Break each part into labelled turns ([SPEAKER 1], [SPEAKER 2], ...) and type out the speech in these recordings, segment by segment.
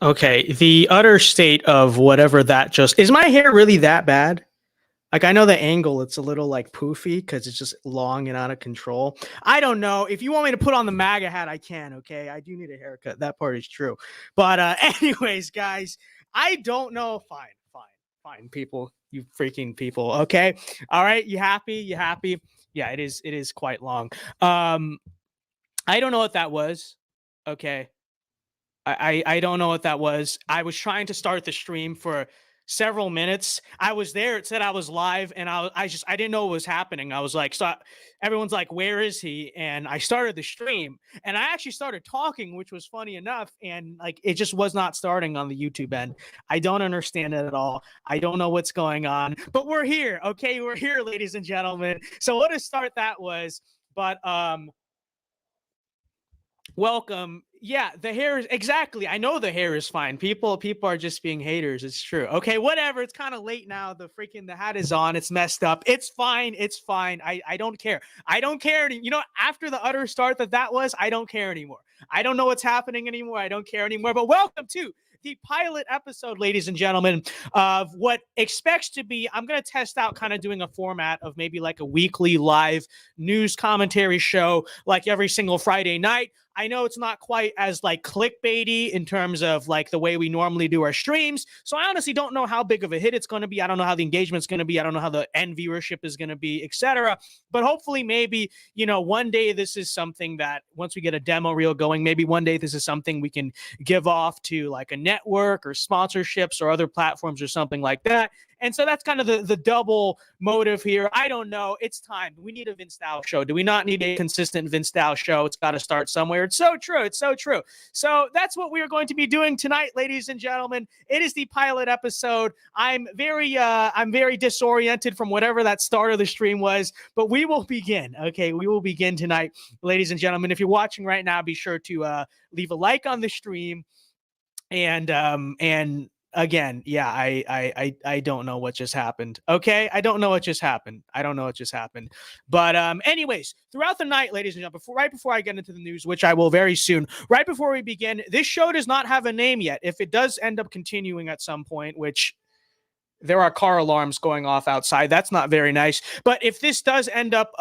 [SPEAKER 1] Okay, the utter state of whatever that just is. My hair really that bad? Like, I know the angle, it's a little like poofy because it's just long and out of control. I don't know. If you want me to put on the MAGA hat, I can. Okay, I do need a haircut. That part is true. But anyways, guys, I don't know. Fine, fine, fine, people. You freaking people. Okay, all right. You happy? You happy? Yeah, it is. It is quite long. Um, I don't know what that was. Okay, I don't know what that was. I was trying to start the stream for several minutes. I was there. It said I was live, and I didn't know what was happening. I was like, everyone's like, "Where is he?" And I started the stream, and I actually started talking, which was funny enough. And like, it just was not starting on the YouTube end. I don't understand it at all. I don't know what's going on, but we're here. Okay, we're here, ladies and gentlemen. So what a start that was. But welcome. Yeah, the hair is exactly. I know the hair is fine. People are just being haters. It's true. Okay, whatever. It's kind of late now. The hat is on. It's messed up. It's fine. It's fine. I don't care. I don't care. You know, after the utter start that was, I don't care anymore. I don't know what's happening anymore. I don't care anymore. But welcome to the pilot episode, ladies and gentlemen, of what expects to be. I'm going to test out kind of doing a format of maybe like a weekly live news commentary show, like every single Friday night. I know it's not quite as like clickbaity in terms of like the way we normally do our streams. So I honestly don't know how big of a hit it's going to be. I don't know how the engagement's going to be. I don't know how the end viewership is going to be, etc. But hopefully, maybe, one day this is something that once we get a demo reel going, maybe one day this is something we can give off to like a network or sponsorships or other platforms or something like that. And so that's kind of the double motive here. I don't know. It's time. We need a VinceDao show. Do we not need a consistent VinceDao show? It's got to start somewhere. It's so true. It's so true. So that's what we are going to be doing tonight, ladies and gentlemen. It is the pilot episode. I'm very disoriented from whatever that start of the stream was, but we will begin. Okay, we will begin tonight, ladies and gentlemen. If you're watching right now, be sure to leave a like on the stream, and again, yeah, I don't know what just happened. Okay, I don't know what just happened. I don't know what just happened. But anyways, throughout the night, ladies and gentlemen, right before I get into the news, which I will very soon, right before we begin, this show does not have a name yet. If it does end up continuing at some point, which there are car alarms going off outside. That's not very nice. But if this does end up,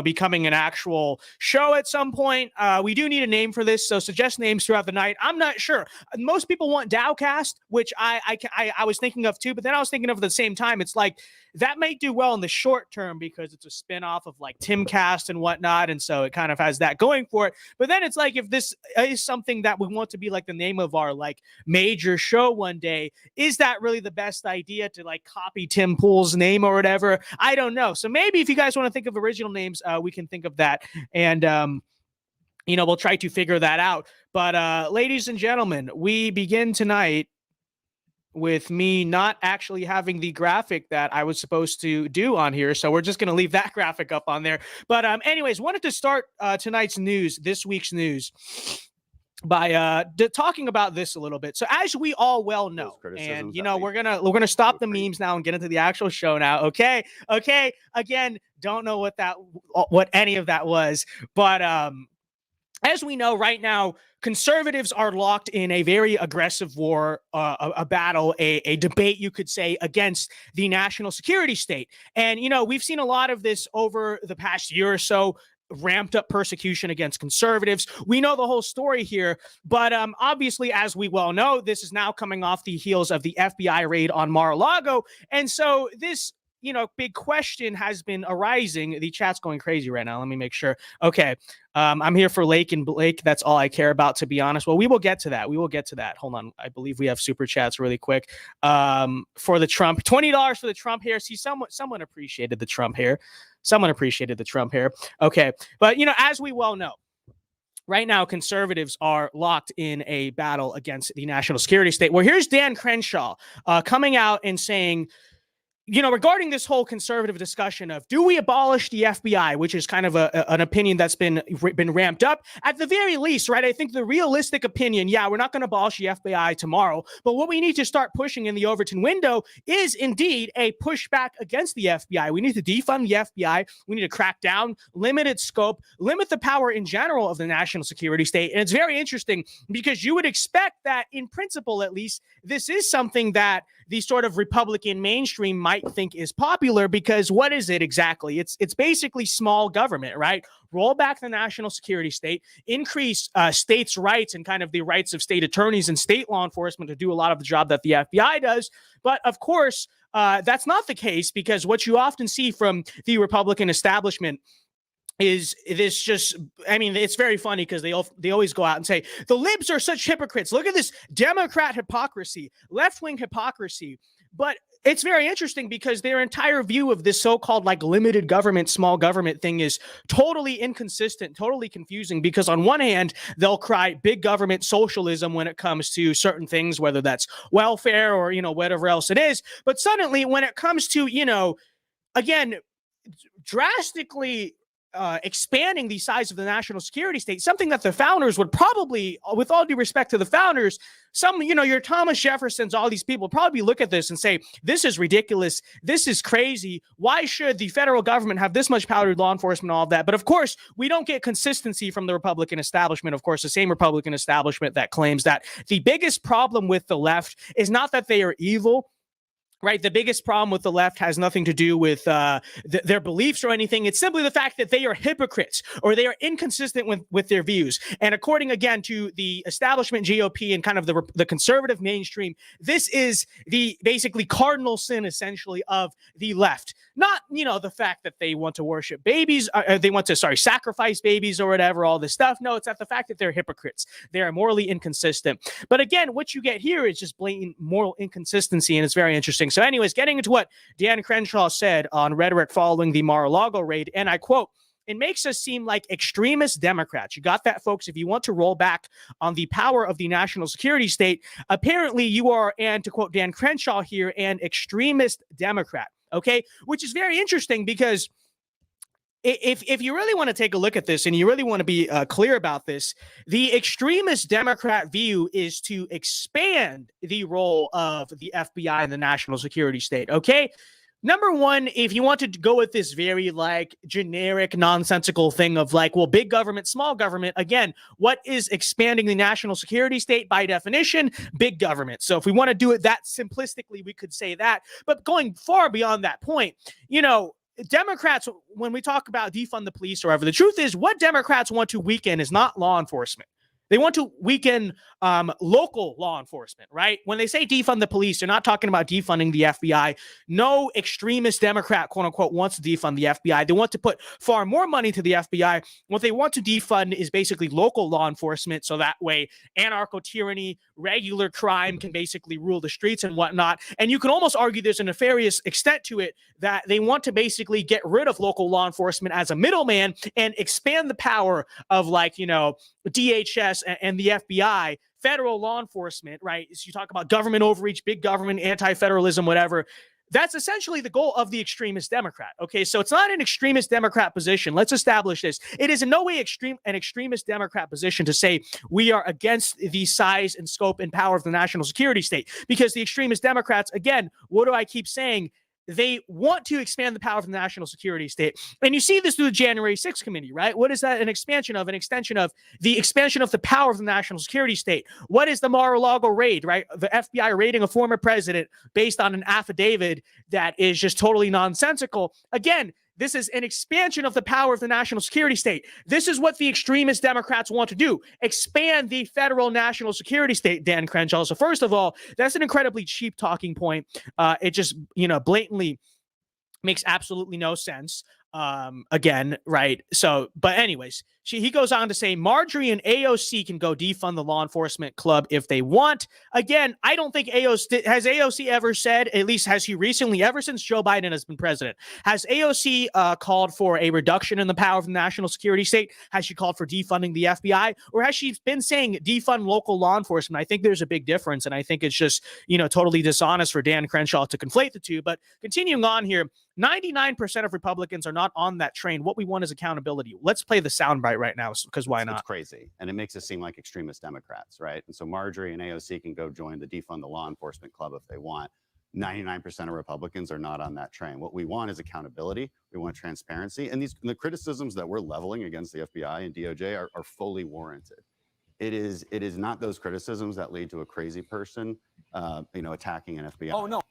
[SPEAKER 1] becoming an actual show at some point, we do need a name for this. So suggest names throughout the night. I'm not sure. Most people want Dowcast, which I was thinking of too. But then I was thinking of at the same time, it's like that might do well in the short term because it's a spinoff of like Timcast and whatnot, and so it kind of has that going for it. But then it's like if this is something that we want to be like the name of our like major show one day, is that really the best idea to like copy Tim Pool's name or whatever? I don't know. So maybe if you guys want to think of original names, we can think of that, and we'll try to figure that out. But ladies and gentlemen, we begin tonight with me not actually having the graphic that I was supposed to do on here. So we're just going to leave that graphic up on there. But anyways, wanted to start tonight's news, this week's news, by talking about this a little bit. So as we all well know, and we're gonna stop the memes now and get into the actual show now. Okay. Again, don't know what any of that was, but as we know right now, conservatives are locked in a very aggressive war, a battle, a debate, you could say, against the national security state. And, we've seen a lot of this over the past year or so, ramped up persecution against conservatives. We know the whole story here, but obviously, as we well know, this is now coming off the heels of the FBI raid on Mar-a-Lago. And so this big question has been arising. The chat's going crazy right now. Let me make sure. Okay. I'm here for Lake and Blake. That's all I care about, to be honest. Well, we will get to that. Hold on. I believe we have super chats really quick. For the Trump, $20 for the Trump hair. See, someone appreciated the Trump hair. Okay. But, as we well know, right now, conservatives are locked in a battle against the national security state. Well, here's Dan Crenshaw coming out and saying, regarding this whole conservative discussion of do we abolish the FBI, which is kind of an opinion that's been ramped up, at the very least, right? I think the realistic opinion, yeah, we're not going to abolish the FBI tomorrow, but what we need to start pushing in the Overton window is indeed a pushback against the FBI. We need to defund the FBI. We need to crack down, limit its scope, limit the power in general of the national security state. And it's very interesting because you would expect that, in principle, at least, this is something that the sort of Republican mainstream might think is popular, because what is it exactly? It's basically small government, right? Roll back the national security state, increase states' rights and kind of the rights of state attorneys and state law enforcement to do a lot of the job that the FBI does. But of course, that's not the case, because what you often see from the Republican establishment is this just, I mean, it's very funny because they always go out and say, the libs are such hypocrites. Look at this Democrat hypocrisy, left-wing hypocrisy. But it's very interesting because their entire view of this so-called like limited government, small government thing is totally inconsistent, totally confusing, because on one hand, they'll cry big government socialism when it comes to certain things, whether that's welfare or, whatever else it is. But suddenly when it comes to, again, drastically expanding the size of the national security state, something that the founders would probably, with all due respect to the founders, your Thomas Jeffersons, all these people probably look at this and say, this is ridiculous. This is crazy. Why should the federal government have this much power to law enforcement, all of that? But of course, we don't get consistency from the Republican establishment. Of course, the same Republican establishment that claims that the biggest problem with the left is not that they are evil, right? The biggest problem with the left has nothing to do with their beliefs or anything. It's simply the fact that they are hypocrites, or they are inconsistent with their views. And according, again, to the establishment GOP and kind of the conservative mainstream, this is the basically cardinal sin, essentially, of the left. Not, the fact that they want to worship babies, they want to, sacrifice babies or whatever, all this stuff. No, it's at the fact that they're hypocrites. They are morally inconsistent. But again, what you get here is just blatant moral inconsistency, and it's very interesting. So anyways, getting into what Dan Crenshaw said on rhetoric following the Mar-a-Lago raid, and I quote, "It makes us seem like extremist Democrats." You got that, folks? If you want to roll back on the power of the national security state, apparently you are, and to quote Dan Crenshaw here, an extremist Democrat, okay? Which is very interesting, because if you really want to take a look at this and you really want to be clear about this, the extremist Democrat view is to expand the role of the FBI and the national security state, okay? Number one, if you want to go with this very generic, nonsensical thing of big government, small government, again, what is expanding the national security state? By definition, big government. So if we want to do it that simplistically, we could say that. But going far beyond that point, Democrats, when we talk about defund the police or whatever, the truth is what Democrats want to weaken is not law enforcement. They want to weaken local law enforcement, right? When they say defund the police, they're not talking about defunding the FBI. No extremist Democrat, quote unquote, wants to defund the FBI. They want to put far more money to the FBI. What they want to defund is basically local law enforcement, so that way anarcho-tyranny, regular crime can basically rule the streets and whatnot. And you can almost argue there's a nefarious extent to it, that they want to basically get rid of local law enforcement as a middleman and expand the power of DHS and the FBI, federal law enforcement, right? So you talk about government overreach, big government, anti-federalism, whatever. That's essentially the goal of the extremist Democrat. Okay, so it's not an extremist Democrat position. Let's establish this. It is in no way an extremist Democrat position to say we are against the size and scope and power of the national security state, because the extremist Democrats, again, what do I keep saying? They want to expand the power of the national security state. And you see this through the January 6th committee, right? What is that an expansion of? An extension of the expansion of the power of the national security state. What is the Mar-a-Lago raid, right? The FBI raiding a former president based on an affidavit that is just totally nonsensical. Again, this is an expansion of the power of the national security state. This is what the extremist Democrats want to do. Expand the federal national security state, Dan Crenshaw. So first of all, that's an incredibly cheap talking point. It just, blatantly makes absolutely no sense. again, right? So, but anyways, he goes on to say Marjorie and AOC can go defund the law enforcement club if they want. Again, I don't think AOC ever said, at least has he recently, ever since Joe Biden has been president, has AOC called for a reduction in the power of the national security state? Has she called for defunding the FBI? Or has she been saying defund local law enforcement? I think there's a big difference, and I think it's just, totally dishonest for Dan Crenshaw to conflate the two. But continuing on here, 99% of Republicans are not on that train. What we want is accountability. Let's play the soundbite right now, because why not?
[SPEAKER 2] It's crazy, and it makes us seem like extremist Democrats, right? And so Marjorie and AOC can go join the defund the law enforcement club if they want. 99% of Republicans are not on that train. What we want is accountability. We want transparency, and the criticisms that we're leveling against the FBI and DOJ are fully warranted. It is not those criticisms that lead to a crazy person, attacking an FBI.
[SPEAKER 3] Oh no.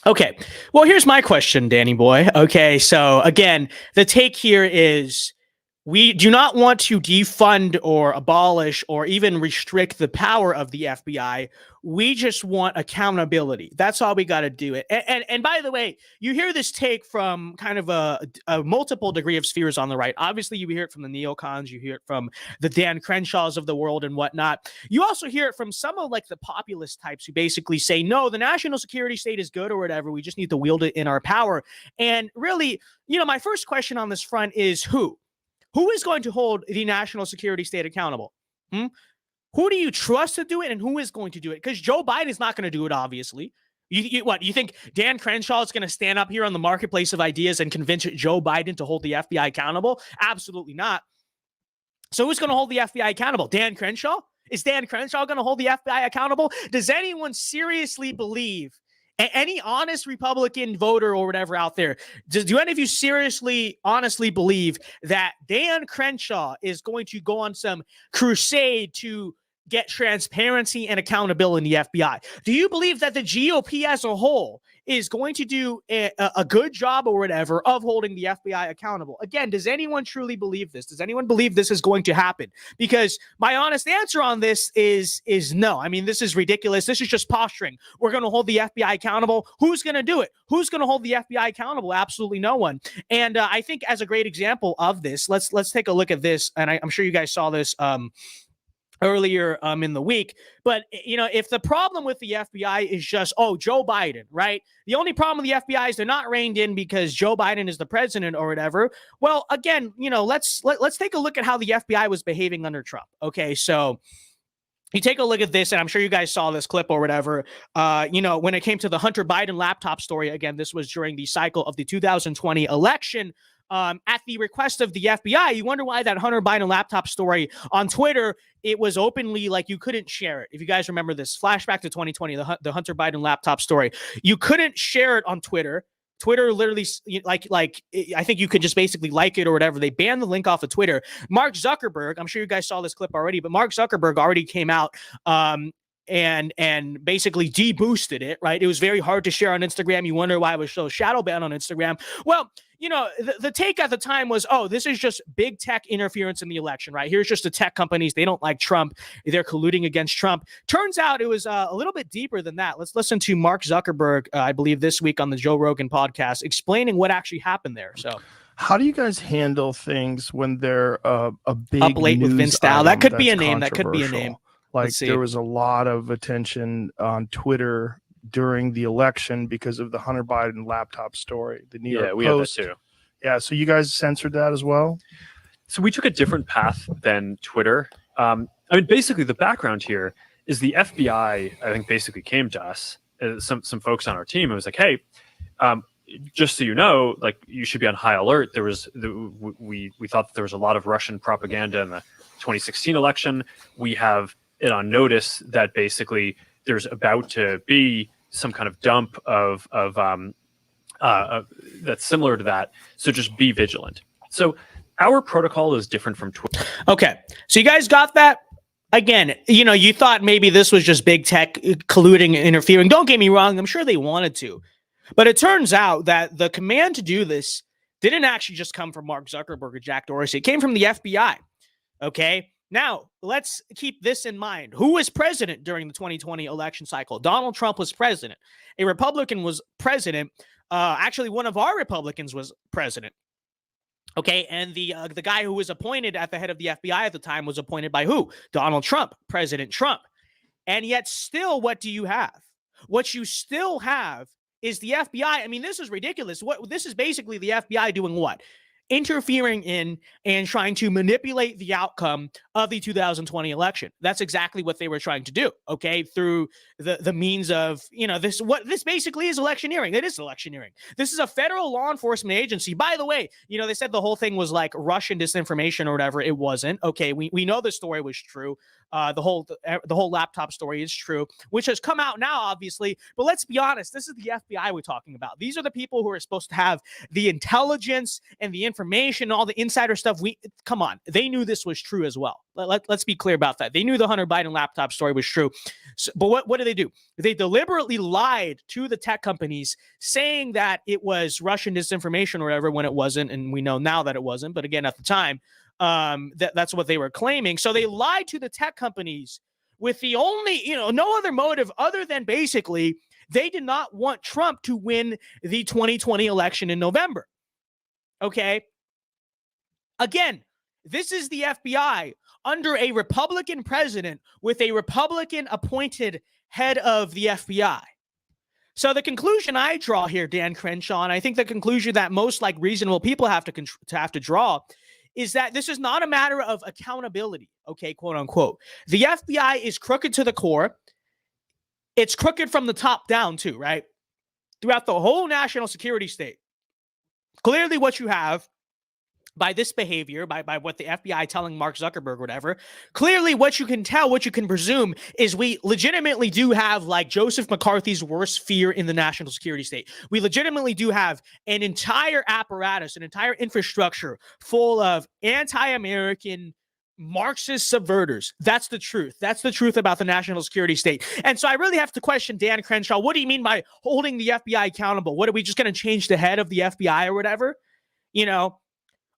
[SPEAKER 1] Okay, well, here's my question, Danny boy. Okay, so again, the take here is we do not want to defund or abolish or even restrict the power of the FBI. We just want accountability. That's all we got to do. And by the way, you hear this take from kind of a multiple degree of spheres on the right. Obviously, you hear it from the neocons. You hear it from the Dan Crenshaws of the world and whatnot. You also hear it from some of like the populist types who basically say, no, the national security state is good or whatever. We just need to wield it in our power. And really, my first question on this front is who? Who is going to hold the national security state accountable? Who do you trust to do it, and who is going to do it? Because Joe Biden is not going to do it, obviously. You think Dan Crenshaw is going to stand up here on the marketplace of ideas and convince Joe Biden to hold the FBI accountable? Absolutely not. So who's going to hold the FBI accountable? Dan Crenshaw? Is Dan Crenshaw going to hold the FBI accountable? Does anyone seriously believe, any honest Republican voter or whatever out there, do any of you seriously, honestly believe that Dan Crenshaw is going to go on some crusade to get transparency and accountability in the FBI? Do you believe that the GOP as a whole is going to do a good job or whatever of holding the FBI accountable? Again, does anyone truly believe this? Does anyone believe this is going to happen? Because my honest answer on this is no. I mean, this is ridiculous. This is just posturing. We're going to hold the FBI accountable. Who's going to do it? Who's going to hold the FBI accountable? Absolutely no one. And I think as a great example of this, let's take a look at this. And I'm sure you guys saw this earlier in the week. But, if the problem with the FBI is just, Joe Biden, right? The only problem with the FBI is they're not reined in because Joe Biden is the president or whatever. Well, again, let's take a look at how the FBI was behaving under Trump. Okay, so you take a look at this, and I'm sure you guys saw this clip or whatever. When it came to the Hunter Biden laptop story, again, this was during the cycle of the 2020 election. At the request of the FBI, you wonder why that Hunter Biden laptop story on Twitter, it was openly like you couldn't share it. If you guys remember this, flashback to 2020, the Hunter Biden laptop story, you couldn't share it on Twitter. Twitter literally, like I think you could just basically like it or whatever. They banned the link off of Twitter. Mark Zuckerberg, I'm sure you guys saw this clip already, but Mark Zuckerberg already came out and basically deboosted it, right? It was very hard to share on Instagram. You wonder why it was so shadow banned on Instagram. Well, the take at the time was, this is just big tech interference in the election, right? Here's just the tech companies. They don't like Trump. They're colluding against Trump. Turns out it was a little bit deeper than that. Let's listen to Mark Zuckerberg, I believe this week on the Joe Rogan podcast, explaining what actually happened there. So
[SPEAKER 4] how do you guys handle things when they're a big
[SPEAKER 1] Up Late with
[SPEAKER 4] news
[SPEAKER 1] VinceDao? That could be a
[SPEAKER 4] that's
[SPEAKER 1] name. That could be a name.
[SPEAKER 4] Like there was a lot of attention on Twitter during the election because of the Hunter Biden laptop story. The New York
[SPEAKER 3] we
[SPEAKER 4] Post.
[SPEAKER 3] had that too.
[SPEAKER 4] Yeah, so you guys censored that as well?
[SPEAKER 3] So we took a different path than Twitter. Basically the background here is the FBI, I think, basically came to us, some folks on our team, and was like, hey, just so you know, like, you should be on high alert. We thought that there was a lot of Russian propaganda in the 2016 election. We have it on notice that basically there's about to be some kind of dump of that's similar to that. So just be vigilant. So our protocol is different from Twitter.
[SPEAKER 1] Okay, so you guys got that? Again, you thought maybe this was just big tech colluding and interfering. Don't get me wrong. I'm sure they wanted to. But it turns out that the command to do this didn't actually just come from Mark Zuckerberg or Jack Dorsey. It came from the FBI. Okay. Now, let's keep this in mind. Who was president during the 2020 election cycle? Donald Trump was president. A Republican was president. Actually, one of our Republicans was president. Okay, and the guy who was appointed at the head of the FBI at the time was appointed by who? Donald Trump, President Trump. And yet still, what do you have? What you still have is the FBI. I mean, this is ridiculous. This is basically the FBI doing what? Interfering in and trying to manipulate the outcome of the 2020 election. That's exactly what they were trying to do, okay, through the means of, this basically is electioneering. It is electioneering. This is a federal law enforcement agency. By the way, they said the whole thing was like Russian disinformation or whatever. It wasn't. Okay, we know the story was true. The whole laptop story is true, which has come out now, obviously. But let's be honest, this is the FBI we're talking about. These are the people who are supposed to have the intelligence and the information, all the insider stuff. Come on, they knew this was true as well. Let's be clear about that. They knew the Hunter Biden laptop story was true. But what did they do? They deliberately lied to the tech companies, saying that it was Russian disinformation or whatever when it wasn't, and we know now that it wasn't. But again, at the time, that's what they were claiming. So they lied to the tech companies with the only, no other motive other than basically they did not want Trump to win the 2020 election in November. Okay. Again, this is the FBI under a Republican president with a Republican appointed head of the FBI. So the conclusion I draw here, Dan Crenshaw, and I think the conclusion that most reasonable people have to draw, is that this is not a matter of accountability, okay, quote unquote. The FBI is crooked to the core. It's crooked from the top down too, right? Throughout the whole national security state. Clearly what you have by this behavior, by what the FBI telling Mark Zuckerberg or whatever, clearly what you can tell, what you can presume is we legitimately do have Joseph McCarthy's worst fear in the national security state. We legitimately do have an entire apparatus, an entire infrastructure full of anti-American Marxist subverters. That's the truth. That's the truth about the national security state. And so I really have to question Dan Crenshaw. What do you mean by holding the FBI accountable? What, are we just going to change the head of the FBI or whatever?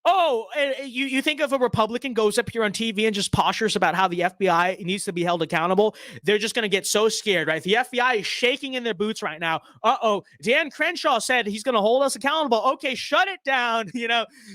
[SPEAKER 1] Oh, you think if a Republican goes up here on TV and just postures about how the FBI needs to be held accountable, they're just going to get so scared, right? The FBI is shaking in their boots right now. Dan Crenshaw said he's going to hold us accountable. Okay, shut it down,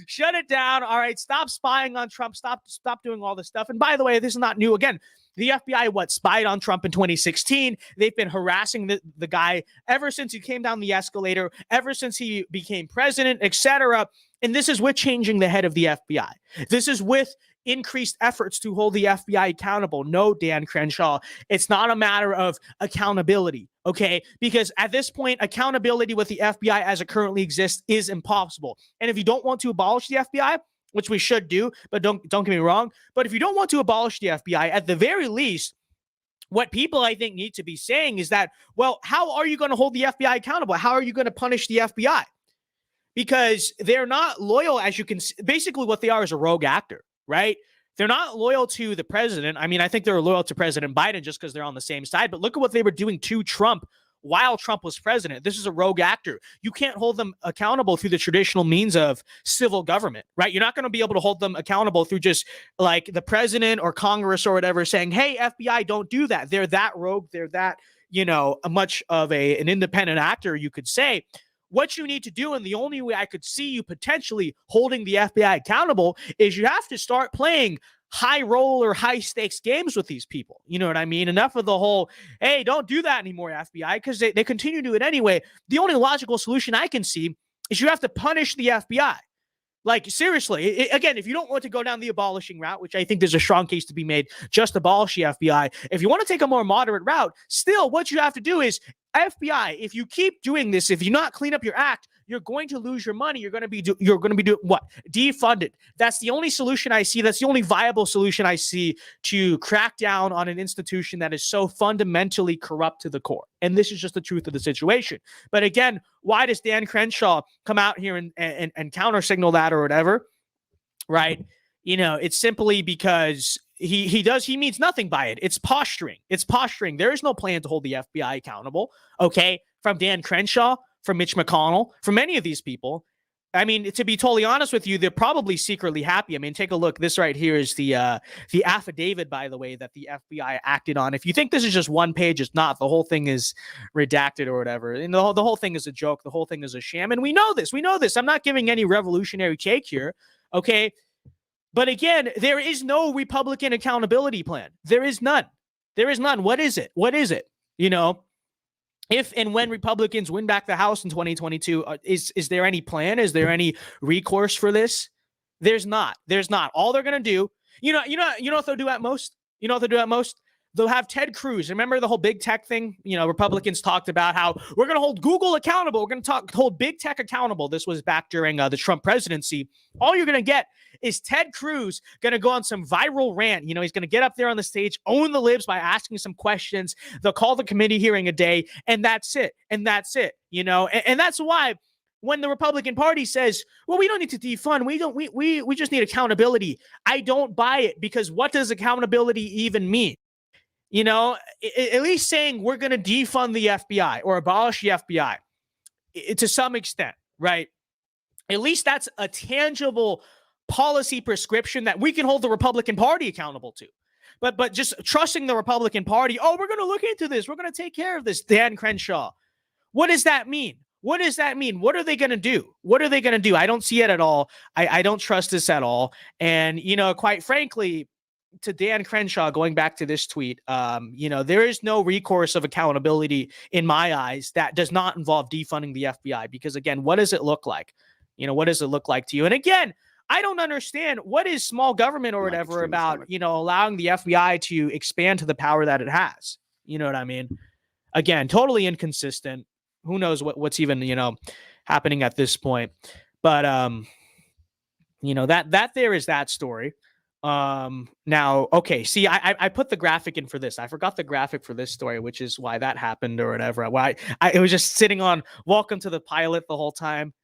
[SPEAKER 1] shut it down. All right, stop spying on Trump. Stop doing all this stuff. And by the way, this is not new. Again, the FBI, spied on Trump in 2016. They've been harassing the guy ever since he came down the escalator, ever since he became president, etc. And this is with changing the head of the FBI. This is with increased efforts to hold the FBI accountable. No, Dan Crenshaw, it's not a matter of accountability, okay? Because at this point, accountability with the FBI as it currently exists is impossible. And if you don't want to abolish the FBI, which we should do, but don't get me wrong, but if you don't want to abolish the FBI, at the very least, what people, I think, need to be saying is that, well, how are you going to hold the FBI accountable? How are you going to punish the FBI? Because they're not loyal, as you can see. Basically what they are is a rogue actor, right? They're not loyal to the president. I mean, I think they're loyal to President Biden just because they're on the same side. But look at what they were doing to Trump while Trump was president. This is a rogue actor. You can't hold them accountable through the traditional means of civil government, right? You're not going to be able to hold them accountable through just the president or Congress or whatever saying, hey, FBI, don't do that. They're that rogue. They're that, much of an independent actor, you could say. What you need to do, and the only way I could see you potentially holding the FBI accountable, is you have to start playing high roll or high stakes games with these people. You know what I mean? Enough of the whole, hey, don't do that anymore, FBI, because they continue to do it anyway. The only logical solution I can see is you have to punish the FBI. Seriously, again, if you don't want to go down the abolishing route, which I think there's a strong case to be made, just abolish the FBI. If you want to take a more moderate route, still what you have to do is, FBI, if you keep doing this, if you not clean up your act, you're going to lose your money. You're going to be doing what? Defunded. That's the only solution I see. That's the only viable solution I see to crack down on an institution that is so fundamentally corrupt to the core. And this is just the truth of the situation. But again, why does Dan Crenshaw come out here and counter signal that or whatever? Right? It's simply because he means nothing by it. It's posturing. There is no plan to hold the FBI accountable. Okay. From Dan Crenshaw, from Mitch McConnell, from many of these people. I mean, to be totally honest with you, they're probably secretly happy. I mean, take a look. This right here is the affidavit, by the way, that the FBI acted on. If you think this is just one page, it's not. The whole thing is redacted or whatever. And the whole thing is a joke. The whole thing is a sham. And we know this. We know this. I'm not giving any revolutionary cake here. Okay. But again, there is no Republican accountability plan. There is none. There is none. What is it? What is it? You know? If and when Republicans win back the House in 2022, is there any plan? Is there any recourse for this? There's not. There's not. All they're gonna do, you know what they'll do at most? You know what they'll do at most? They'll have Ted Cruz. Remember the whole big tech thing? You know, Republicans talked about how we're going to hold Google accountable. We're going to hold big tech accountable. This was back during the Trump presidency. All you're going to get is Ted Cruz going to go on some viral rant. You know, he's going to get up there on the stage, own the libs by asking some questions. They'll call the committee hearing a day, and that's it. And that's it. You know, and that's why when the Republican Party says, well, we don't need to defund, we just need accountability, I don't buy it, because what does accountability even mean? You know, at least saying we're going to defund the FBI or abolish the FBI to some extent, right? At least that's a tangible policy prescription that we can hold the Republican Party accountable to. But just trusting the Republican Party, oh, we're going to look into this, we're going to take care of this, Dan Crenshaw. What does that mean? What does that mean? What are they going to do? What are they going to do? I don't see it at all. I don't trust this at all. And, you know, quite frankly, to Dan Crenshaw, going back to this tweet, you know, there is no recourse of accountability in my eyes that does not involve defunding the FBI. Because again, what does it look like? You know, what does it look like to you? And again, I don't understand what is small government or whatever about, you know, allowing the FBI to expand to the power that it has. You know what I mean? Again, totally inconsistent. Who knows what's even, you know, happening at this point. But, you know, that there is that story. Now, okay, see, I put the graphic in for this. I forgot the graphic for this story, which is why that happened or whatever. Why it was just sitting on welcome to the pilot the whole time.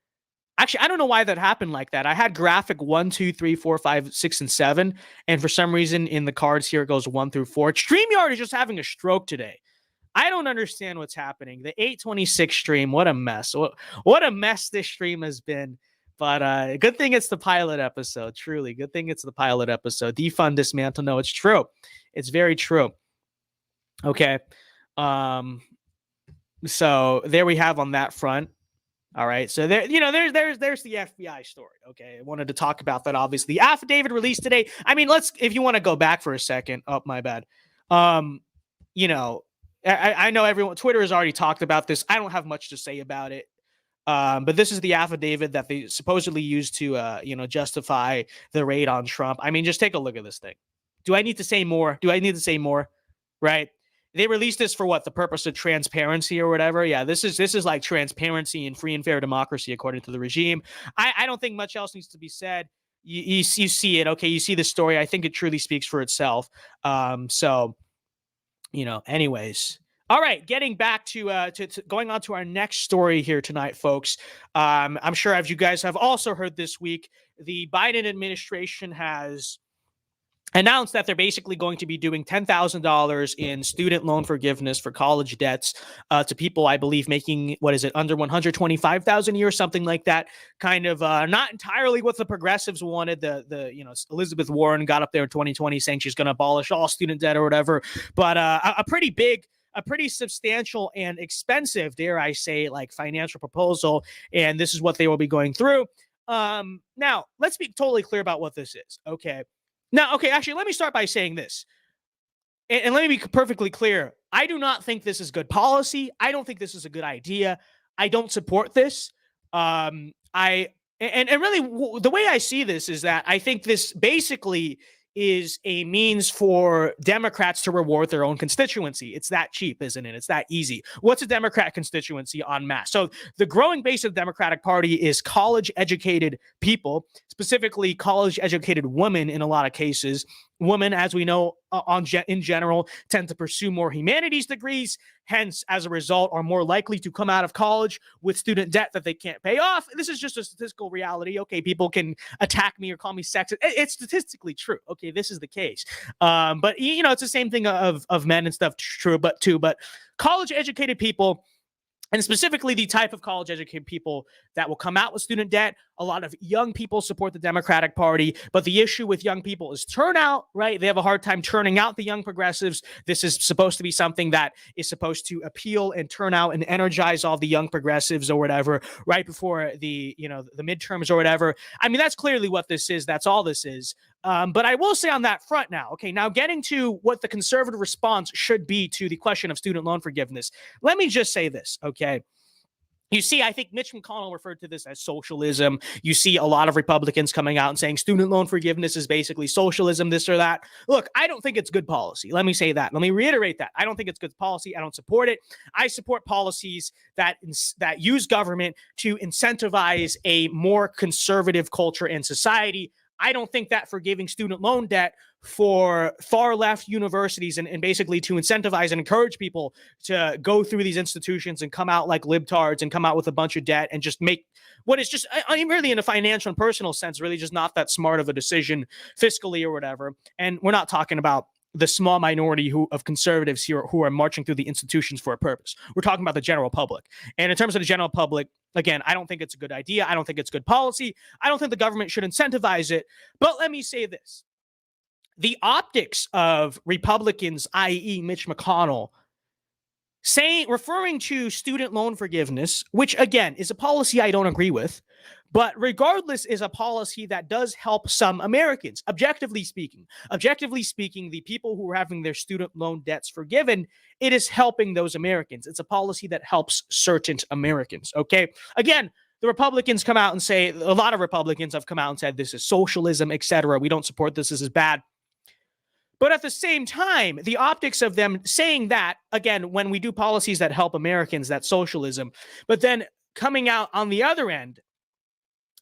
[SPEAKER 1] Actually, I don't know why that happened like that. I had graphic 1, 2, 3, 4, 5, 6, and 7. And for some reason in the cards here, it goes 1 through 4. StreamYard is just having a stroke today. I don't understand what's happening. The 826 stream, what a mess. What a mess this stream has been. But good thing it's the pilot episode. Truly, good thing it's the pilot episode. Defund, dismantle. No, it's true. It's very true. Okay. So there we have on that front. All right. So there, you know, there's the FBI story. Okay. I wanted to talk about that. Obviously, the affidavit released today. I mean, if you want to go back for a second. Oh, my bad. You know, I know everyone. Twitter has already talked about this. I don't have much to say about it. But this is the affidavit that they supposedly used to, you know, justify the raid on Trump. I mean, just take a look at this thing. Do I need to say more? Right? They released this for what? The purpose of transparency or whatever. Yeah, this is like transparency and free and fair democracy, according to the regime. I don't think much else needs to be said. You see it. Okay, you see the story. I think it truly speaks for itself. So, you know, anyways. All right, getting back to going on to our next story here tonight, folks. I'm sure, as you guys have also heard this week, the Biden administration has announced that they're basically going to be doing $10,000 in student loan forgiveness for college debts to people, I believe, making, under $125,000 a year, something like that. Kind of not entirely what the progressives wanted. The you know, Elizabeth Warren got up there in 2020 saying she's going to abolish all student debt or whatever. But a pretty substantial and expensive, dare I say, like financial proposal. And this is what they will be going through. Now, let's be totally clear about what this is. Okay. Now, okay, actually, let me start by saying this. And let me be perfectly clear. I do not think this is good policy. I don't think this is a good idea. I don't support this. And really, the way I see this is that I think this basically is a means for Democrats to reward their own constituency. It's that cheap, isn't it? It's that easy. What's a Democrat constituency en masse? So the growing base of the Democratic Party is college-educated people, specifically college-educated women in a lot of cases. Women, as we know, in general, tend to pursue more humanities degrees, hence, as a result, are more likely to come out of college with student debt that they can't pay off. This is just a statistical reality. Okay, people can attack me or call me sexist. It's statistically true. Okay, this is the case. But, you know, it's the same thing of men and stuff, true, but college-educated people And specifically the type of college-educated people that will come out with student debt. A lot of young people support the Democratic Party, but the issue with young people is turnout, right? They have a hard time turning out the young progressives. This is supposed to be something that is supposed to appeal and turn out and energize all the young progressives or whatever right before the midterms or whatever. I mean, that's clearly what this is. That's all this is. But I will say on that front now, okay, now getting to what the conservative response should be to the question of student loan forgiveness. Let me just say this, okay? You see, I think Mitch McConnell referred to this as socialism. You see a lot of Republicans coming out and saying student loan forgiveness is basically socialism, this or that. Look, I don't think it's good policy. Let me say that. Let me reiterate that. I don't think it's good policy. I don't support it. I support policies that use government to incentivize a more conservative culture and society. I don't think that forgiving student loan debt for far left universities and basically to incentivize and encourage people to go through these institutions and come out like libtards and come out with a bunch of debt and just make what is just, I mean, really in a financial and personal sense, really just not that smart of a decision fiscally or whatever. And we're not talking about the small minority of conservatives here who are marching through the institutions for a purpose. We're talking about the general public. And in terms of the general public, again, I don't think it's a good idea. I don't think it's good policy. I don't think the government should incentivize it. But let me say this. The optics of Republicans, i.e. Mitch McConnell, referring to student loan forgiveness, which again is a policy I don't agree with, but regardless is a policy that does help some Americans. Objectively speaking, the people who are having their student loan debts forgiven, it is helping those Americans. It's a policy that helps certain Americans. Okay. Again, the Republicans come out and say, a lot of Republicans have come out and said this is socialism, etc. We don't support this. This is bad. But at the same time, the optics of them saying that, again, when we do policies that help Americans, that's socialism, but then coming out on the other end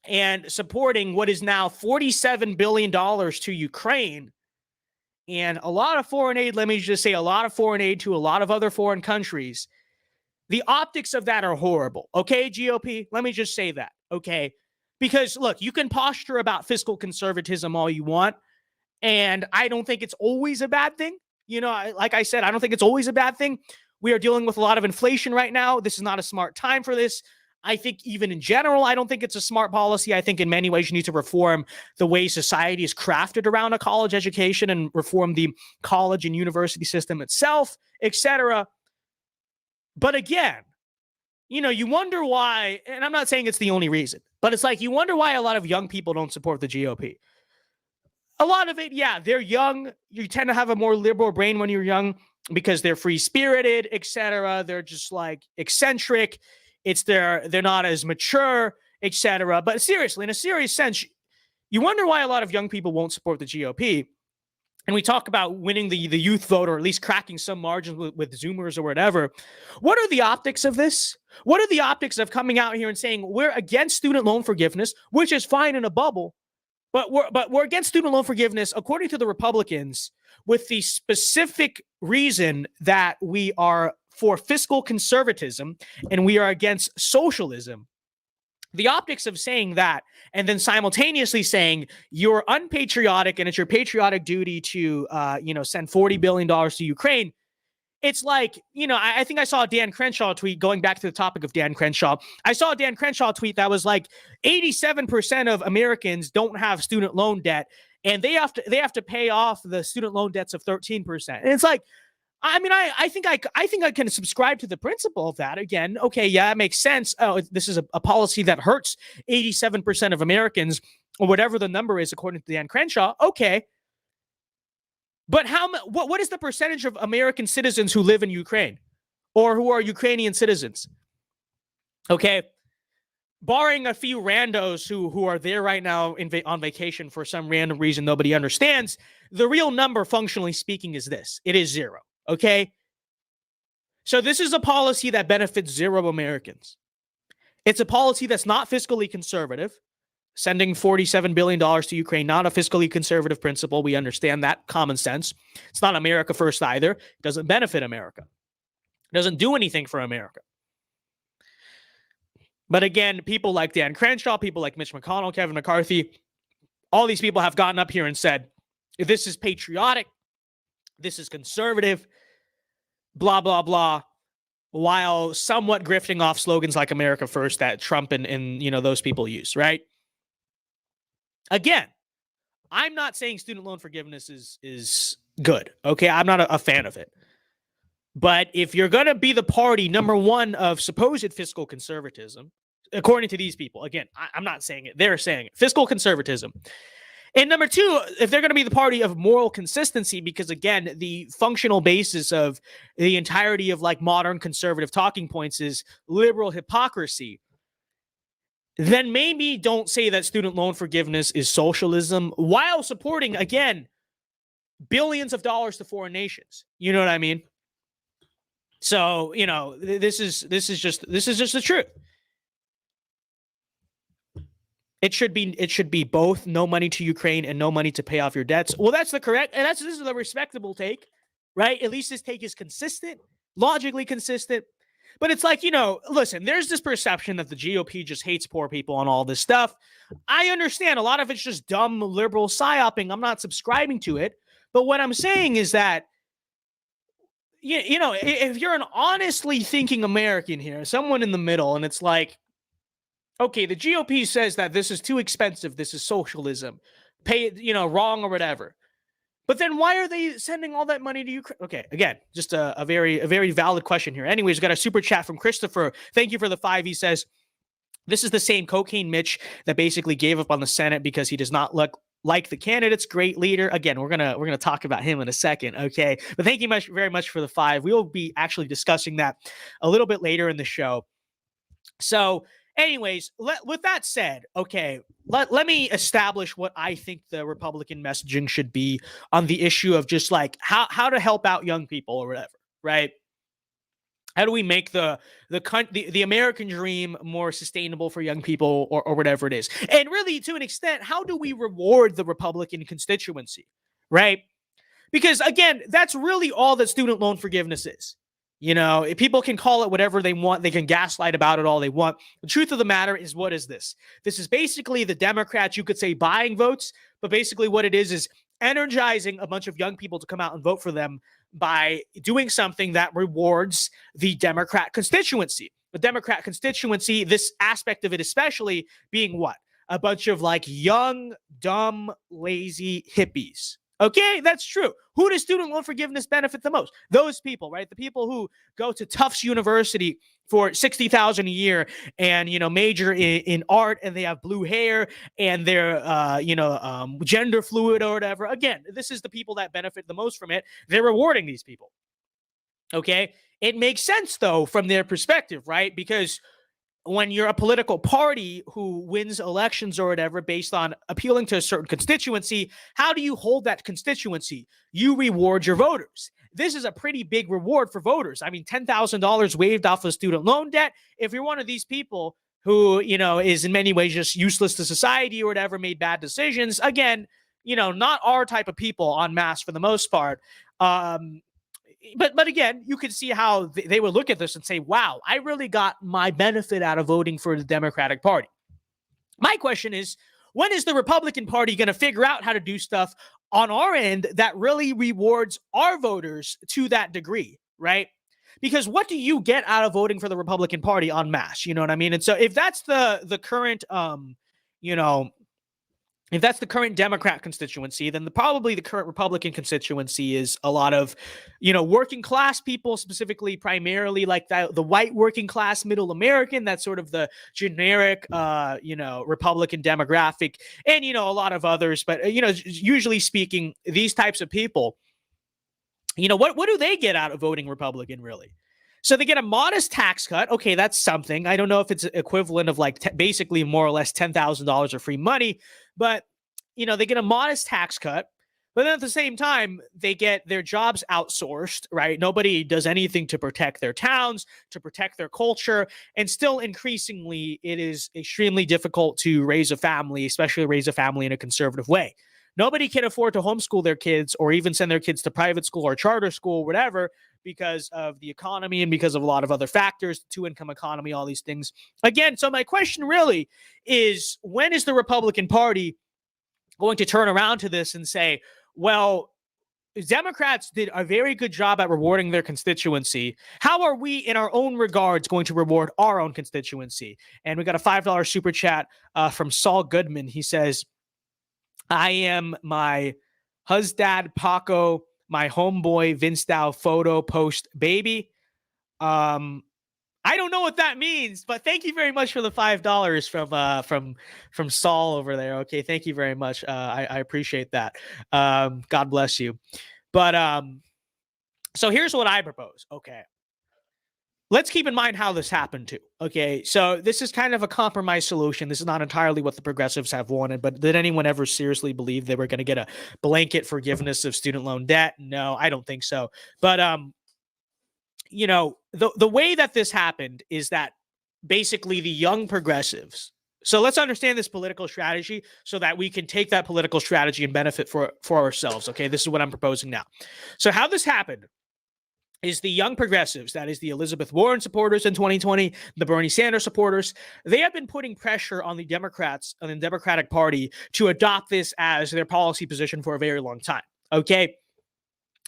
[SPEAKER 1] and supporting what is now $47 billion to Ukraine and a lot of foreign aid, let me just say a lot of foreign aid to a lot of other foreign countries, the optics of that are horrible. Okay, GOP? Let me just say that, okay? Because, look, you can posture about fiscal conservatism all you want, and I don't think it's always a bad thing. You know, like I said, I don't think it's always a bad thing. We are dealing with a lot of inflation right now. This is not a smart time for this. I think even in general, I don't think it's a smart policy. I think in many ways you need to reform the way society is crafted around a college education and reform the college and university system itself, etc. But again, you know, you wonder why, and I'm not saying it's the only reason, but it's like you wonder why a lot of young people don't support the GOP. A lot of it, yeah, they're young. You tend to have a more liberal brain when you're young because they're free-spirited, etc. They're just like eccentric. They're not as mature, etc. But seriously, in a serious sense, you wonder why a lot of young people won't support the GOP. And we talk about winning the youth vote or at least cracking some margins with Zoomers or whatever. What are the optics of this? What are the optics of coming out here and saying we're against student loan forgiveness, which is fine in a bubble, but we're against student loan forgiveness, according to the Republicans, with the specific reason that we are for fiscal conservatism and we are against socialism. The optics of saying that and then simultaneously saying you're unpatriotic and it's your patriotic duty to, send $40 billion to Ukraine. It's like, I think I saw a Dan Crenshaw tweet, going back to the topic of Dan Crenshaw. I saw a Dan Crenshaw tweet that was like 87% of Americans don't have student loan debt, and they have to pay off the student loan debts of 13%. And it's like, I mean, I think I can subscribe to the principle of that. Again, okay, yeah, it makes sense. Oh, this is a policy that hurts 87% of Americans, or whatever the number is according to Dan Crenshaw. Okay. But what is the percentage of American citizens who live in Ukraine or who are Ukrainian citizens? Okay. Barring a few randos who are there right now on vacation for some random reason nobody understands, the real number, functionally speaking, is this. It is zero. Okay. So this is a policy that benefits zero Americans. It's a policy that's not fiscally conservative. Sending $47 billion to Ukraine, not a fiscally conservative principle. We understand that, common sense. It's not America first either. It doesn't benefit America. It doesn't do anything for America. But again, people like Dan Crenshaw, people like Mitch McConnell, Kevin McCarthy, all these people have gotten up here and said, this is patriotic, this is conservative, blah, blah, blah. while somewhat grifting off slogans like America First that Trump and those people use, right? Again, I'm not saying student loan forgiveness is good. Okay, I'm not a fan of it. But if you're going to be the party, number one, of supposed fiscal conservatism, according to these people, again, I'm not saying it, they're saying it, fiscal conservatism. And number two, if they're going to be the party of moral consistency, because again, the functional basis of the entirety of like modern conservative talking points is liberal hypocrisy, then maybe don't say that student loan forgiveness is socialism while supporting, again, billions of dollars to foreign nations. You know what I mean? So, this is just the truth. It should be both no money to Ukraine and no money to pay off your debts. Well, that's the correct, and this is a respectable take, right? At least this take is consistent, logically consistent. But it's like, listen, there's this perception that the GOP just hates poor people and all this stuff. I understand a lot of it's just dumb liberal psyoping. I'm not subscribing to it. But what I'm saying is that, if you're an honestly thinking American here, someone in the middle, and it's like, okay, the GOP says that this is too expensive, this is socialism, pay it, wrong or whatever. But then why are they sending all that money to Ukraine? Okay, again, just a very valid question here. Anyways, we got a super chat from Christopher. Thank you for the 5. He says, this is the same cocaine Mitch that basically gave up on the Senate because he does not look like the candidate's great leader. Again, we're gonna talk about him in a second, okay? But thank you very much for the 5. We will be actually discussing that a little bit later in the show. So, anyways, with that said, okay, let me establish what I think the Republican messaging should be on the issue of just like how to help out young people or whatever, right? How do we make the American dream more sustainable for young people or whatever it is? And really, to an extent, how do we reward the Republican constituency, right? Because, again, that's really all that student loan forgiveness is. People can call it whatever they want. They can gaslight about it all they want. The truth of the matter is, what is this? This is basically the Democrats, you could say, buying votes, but basically what it is energizing a bunch of young people to come out and vote for them by doing something that rewards the Democrat constituency. The Democrat constituency, this aspect of it especially, being what? A bunch of like young, dumb, lazy hippies. Okay, that's true. Who does student loan forgiveness benefit the most? Those people, right? The people who go to Tufts University for $60,000 a year and, major in art, and they have blue hair and they're, gender fluid or whatever. Again, this is the people that benefit the most from it. They're rewarding these people. Okay, it makes sense though from their perspective, right? Because when you're a political party who wins elections or whatever based on appealing to a certain constituency, how do you hold that constituency? You reward your voters. This is a pretty big reward for voters. I mean, $10,000 waived off of student loan debt. If you're one of these people who, is in many ways just useless to society or whatever, made bad decisions, again, not our type of people en masse for the most part. But again, you could see how they would look at this and say, wow, I really got my benefit out of voting for the Democratic Party. My question is, when is the Republican Party going to figure out how to do stuff on our end that really rewards our voters to that degree, right? Because what do you get out of voting for the Republican Party en masse? You know what I mean? And so if that's the current, if that's the current Democrat constituency, then probably the current Republican constituency is a lot of, working class people, specifically primarily like the white working class middle American. That's sort of the generic, Republican demographic, and, a lot of others. But, usually speaking, these types of people, what do they get out of voting Republican, really? So they get a modest tax cut. Okay, that's something. I don't know if it's equivalent of like basically more or less $10,000 of free money, but they get a modest tax cut. But then at the same time, they get their jobs outsourced, right? Nobody does anything to protect their towns, to protect their culture, and still increasingly, it is extremely difficult to raise a family, especially raise a family in a conservative way. Nobody can afford to homeschool their kids or even send their kids to private school or charter school, whatever, because of the economy and because of a lot of other factors, the two-income economy, all these things. Again, so my question really is, when is the Republican Party going to turn around to this and say, well, Democrats did a very good job at rewarding their constituency. How are we, in our own regards, going to reward our own constituency? And we got a $5 super chat from Saul Goodman. He says, I am my husdad Paco, my homeboy VinceDao photo post baby. I don't know what that means, but thank you very much for the $5 from Saul over there. Okay, thank you very much. I appreciate that. God bless you. But so here's what I propose. Okay, let's keep in mind how this happened too. Okay, so this is kind of a compromise solution. This is not entirely what the progressives have wanted, but did anyone ever seriously believe they were going to get a blanket forgiveness of student loan debt? No, I don't think so. But you know, the way that this happened is that basically the young progressives. So let's understand this political strategy so that we can take that political strategy and benefit for ourselves. Okay, this is what I'm proposing now. So how this happened is the young progressives, that is the Elizabeth Warren supporters in 2020, the Bernie Sanders supporters, they have been putting pressure on the Democrats, on the Democratic Party, to adopt this as their policy position for a very long time. Okay.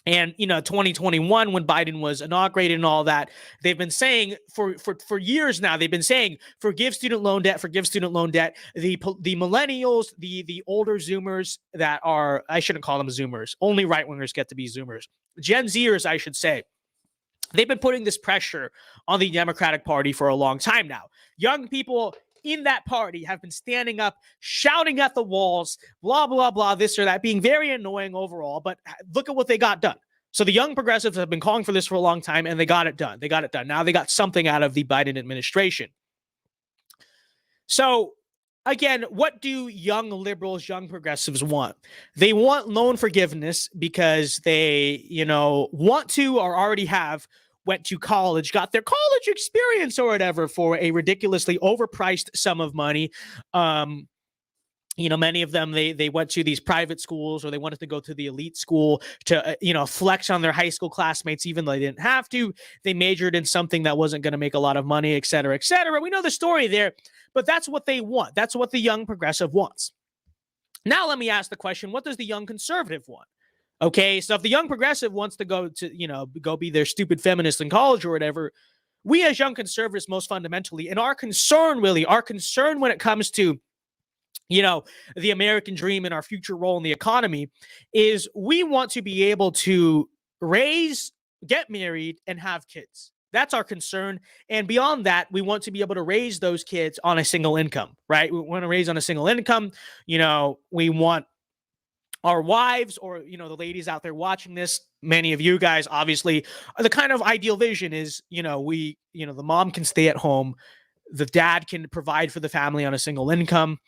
[SPEAKER 1] And, you know, 2021, when Biden was inaugurated and all that, they've been saying for years now, they've been saying, forgive student loan debt, forgive student loan debt. The millennials, the older Zoomers that are, I shouldn't call them Zoomers, only right-wingers get to be Zoomers. Gen Zers, I should say. They've been putting this pressure on the Democratic Party for a long time now. Young people in that party have been standing up, shouting at the walls, blah, blah, blah, this or that, being very annoying overall. But look at what they got done. So the young progressives have been calling for this for a long time, and they got it done. They got it done. Now they got something out of the Biden administration. So again, what do young liberals, young progressives want? They want loan forgiveness because they, you know, want to or already have went to college, got their college experience or whatever for a ridiculously overpriced sum of money. You know, many of them, they went to these private schools, or they wanted to go to the elite school to, you know, flex on their high school classmates, even though they didn't have to. They majored in something that wasn't going to make a lot of money, et cetera, et cetera. We know the story there, but that's what they want. That's what the young progressive wants. Now, let me ask the question, what does the young conservative want? Okay, so if the young progressive wants to go to, you know, go be their stupid feminist in college or whatever, we as young conservatives, most fundamentally, and our concern when it comes to, you know, the American dream and our future role in the economy, is we want to be able to raise, get married, and have kids. That's our concern. And beyond that, we want to be able to raise those kids on a single income, right? We want to raise on a single income. You know, we want our wives, or, you know, the ladies out there watching this, many of you guys, obviously, the kind of ideal vision is, you know, the mom can stay at home, the dad can provide for the family on a single income,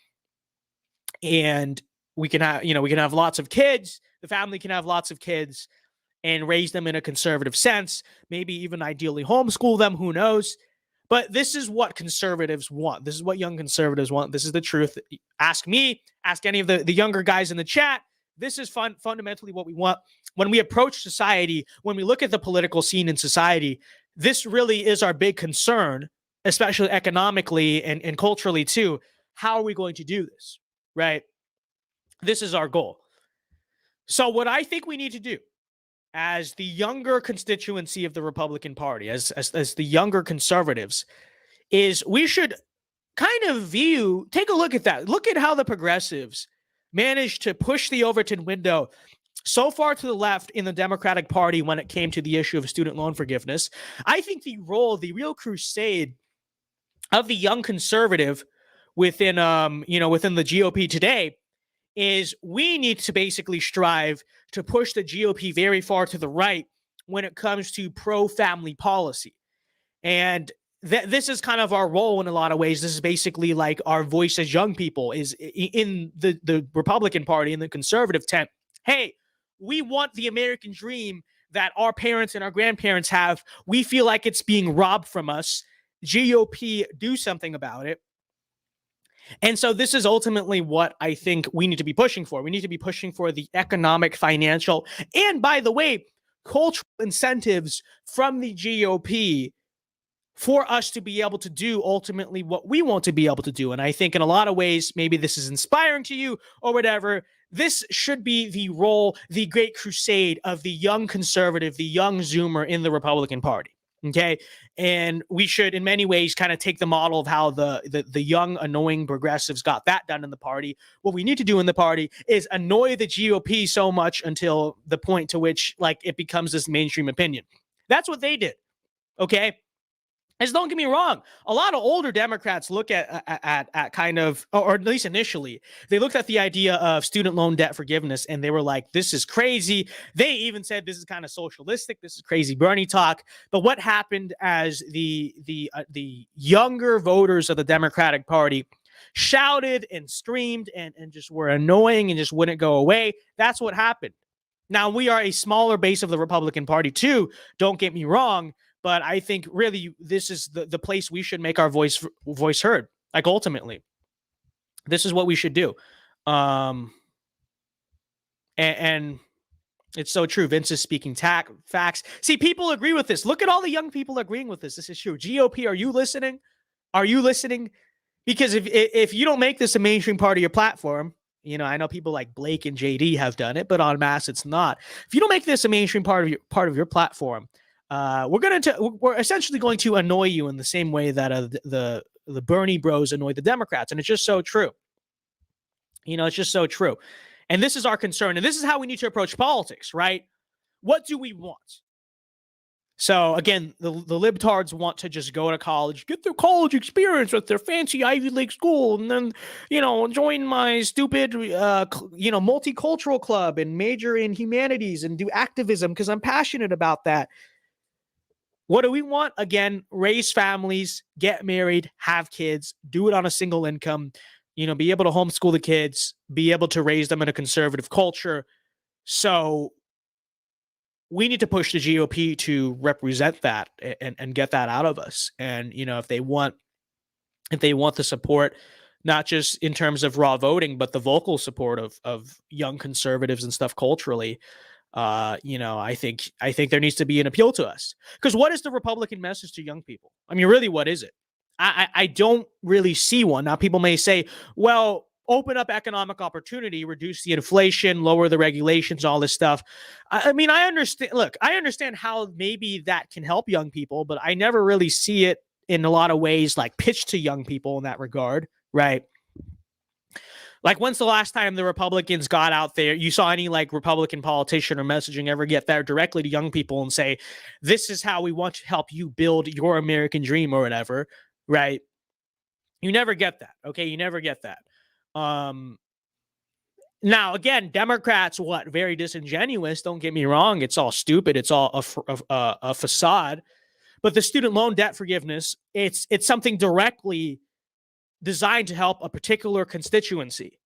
[SPEAKER 1] and we can have lots of kids. The family can have lots of kids and raise them in a conservative sense, maybe even ideally homeschool them, who knows? But this is what conservatives want. This is what young conservatives want. This is the truth. Ask me, ask any of the younger guys in the chat. This is fundamentally what we want. When we approach society, when we look at the political scene in society, this really is our big concern, especially economically and culturally too. How are we going to do this, right? This is our goal. So what I think we need to do as the younger constituency of the Republican Party, as the younger conservatives, is we should kind of take a look at that. Look at how the progressives managed to push the Overton window so far to the left in the Democratic Party when it came to the issue of student loan forgiveness. I think the real crusade of the young conservative within the GOP today is we need to basically strive to push the GOP very far to the right when it comes to pro-family policy. And this is kind of our role in a lot of ways. This is basically like our voice as young people is in the Republican Party, in the conservative tent. Hey, we want the American dream that our parents and our grandparents have. We feel like it's being robbed from us. GOP, do something about it. And so this is ultimately what I think we need to be pushing for. We need to be pushing for the economic, financial, and by the way, cultural incentives from the GOP for us to be able to do ultimately what we want to be able to do. And I think in a lot of ways, maybe this is inspiring to you or whatever. This should be the role, the great crusade of the young conservative, the young Zoomer in the Republican Party. Okay. And we should, in many ways, kind of take the model of how the young, annoying progressives got that done in the party. What we need to do in the party is annoy the GOP so much until the point to which, like, it becomes this mainstream opinion. That's what they did. Okay. And don't get me wrong, a lot of older Democrats look at kind of, or at least initially, they looked at the idea of student loan debt forgiveness and they were like, this is crazy. They even said this is kind of socialistic. This is crazy Bernie talk. But what happened as the younger voters of the Democratic Party shouted and screamed and just were annoying and just wouldn't go away? That's what happened. Now, we are a smaller base of the Republican Party too, don't get me wrong. But I think really this is the place we should make our voice heard. Like, ultimately, this is what we should do. And it's so true. Vince is speaking facts. See, people agree with this. Look at all the young people agreeing with this. This is true. GOP, are you listening? Are you listening? Because if you don't make this a mainstream part of your platform, you know, I know people like Blake and JD have done it, but en masse, it's not. If you don't make this a mainstream part of your platform, we're essentially going to annoy you in the same way that the Bernie bros annoy the Democrats. And it's just so true. You know, it's just so true. And this is our concern. And this is how we need to approach politics, right? What do we want? So again, the libtards want to just go to college, get their college experience with their fancy Ivy League school, and then, you know, join my stupid, multicultural club and major in humanities and do activism because I'm passionate about that. What do we want? Again, raise families, get married, have kids, do it on a single income, you know, be able to homeschool the kids, be able to raise them in a conservative culture. So we need to push the GOP to represent that and get that out of us. And, you know, if they want the support, not just in terms of raw voting, but the vocal support of young conservatives and stuff culturally, I think there needs to be an appeal to us. Because what is the Republican message to young people? I mean, really, what is it? I don't really see one. Now, people may say, well, open up economic opportunity, reduce the inflation, lower the regulations, all this stuff. I mean, I understand how maybe that can help young people, but I never really see it in a lot of ways like pitched to young people in that regard, right? Like, when's the last time the Republicans got out there? You saw any like Republican politician or messaging ever get there directly to young people and say, this is how we want to help you build your American dream or whatever, right? You never get that. Okay. You never get that. Now, again, Democrats, very disingenuous. Don't get me wrong. It's all stupid. It's all a facade. But the student loan debt forgiveness, it's something directly designed to help a particular constituency.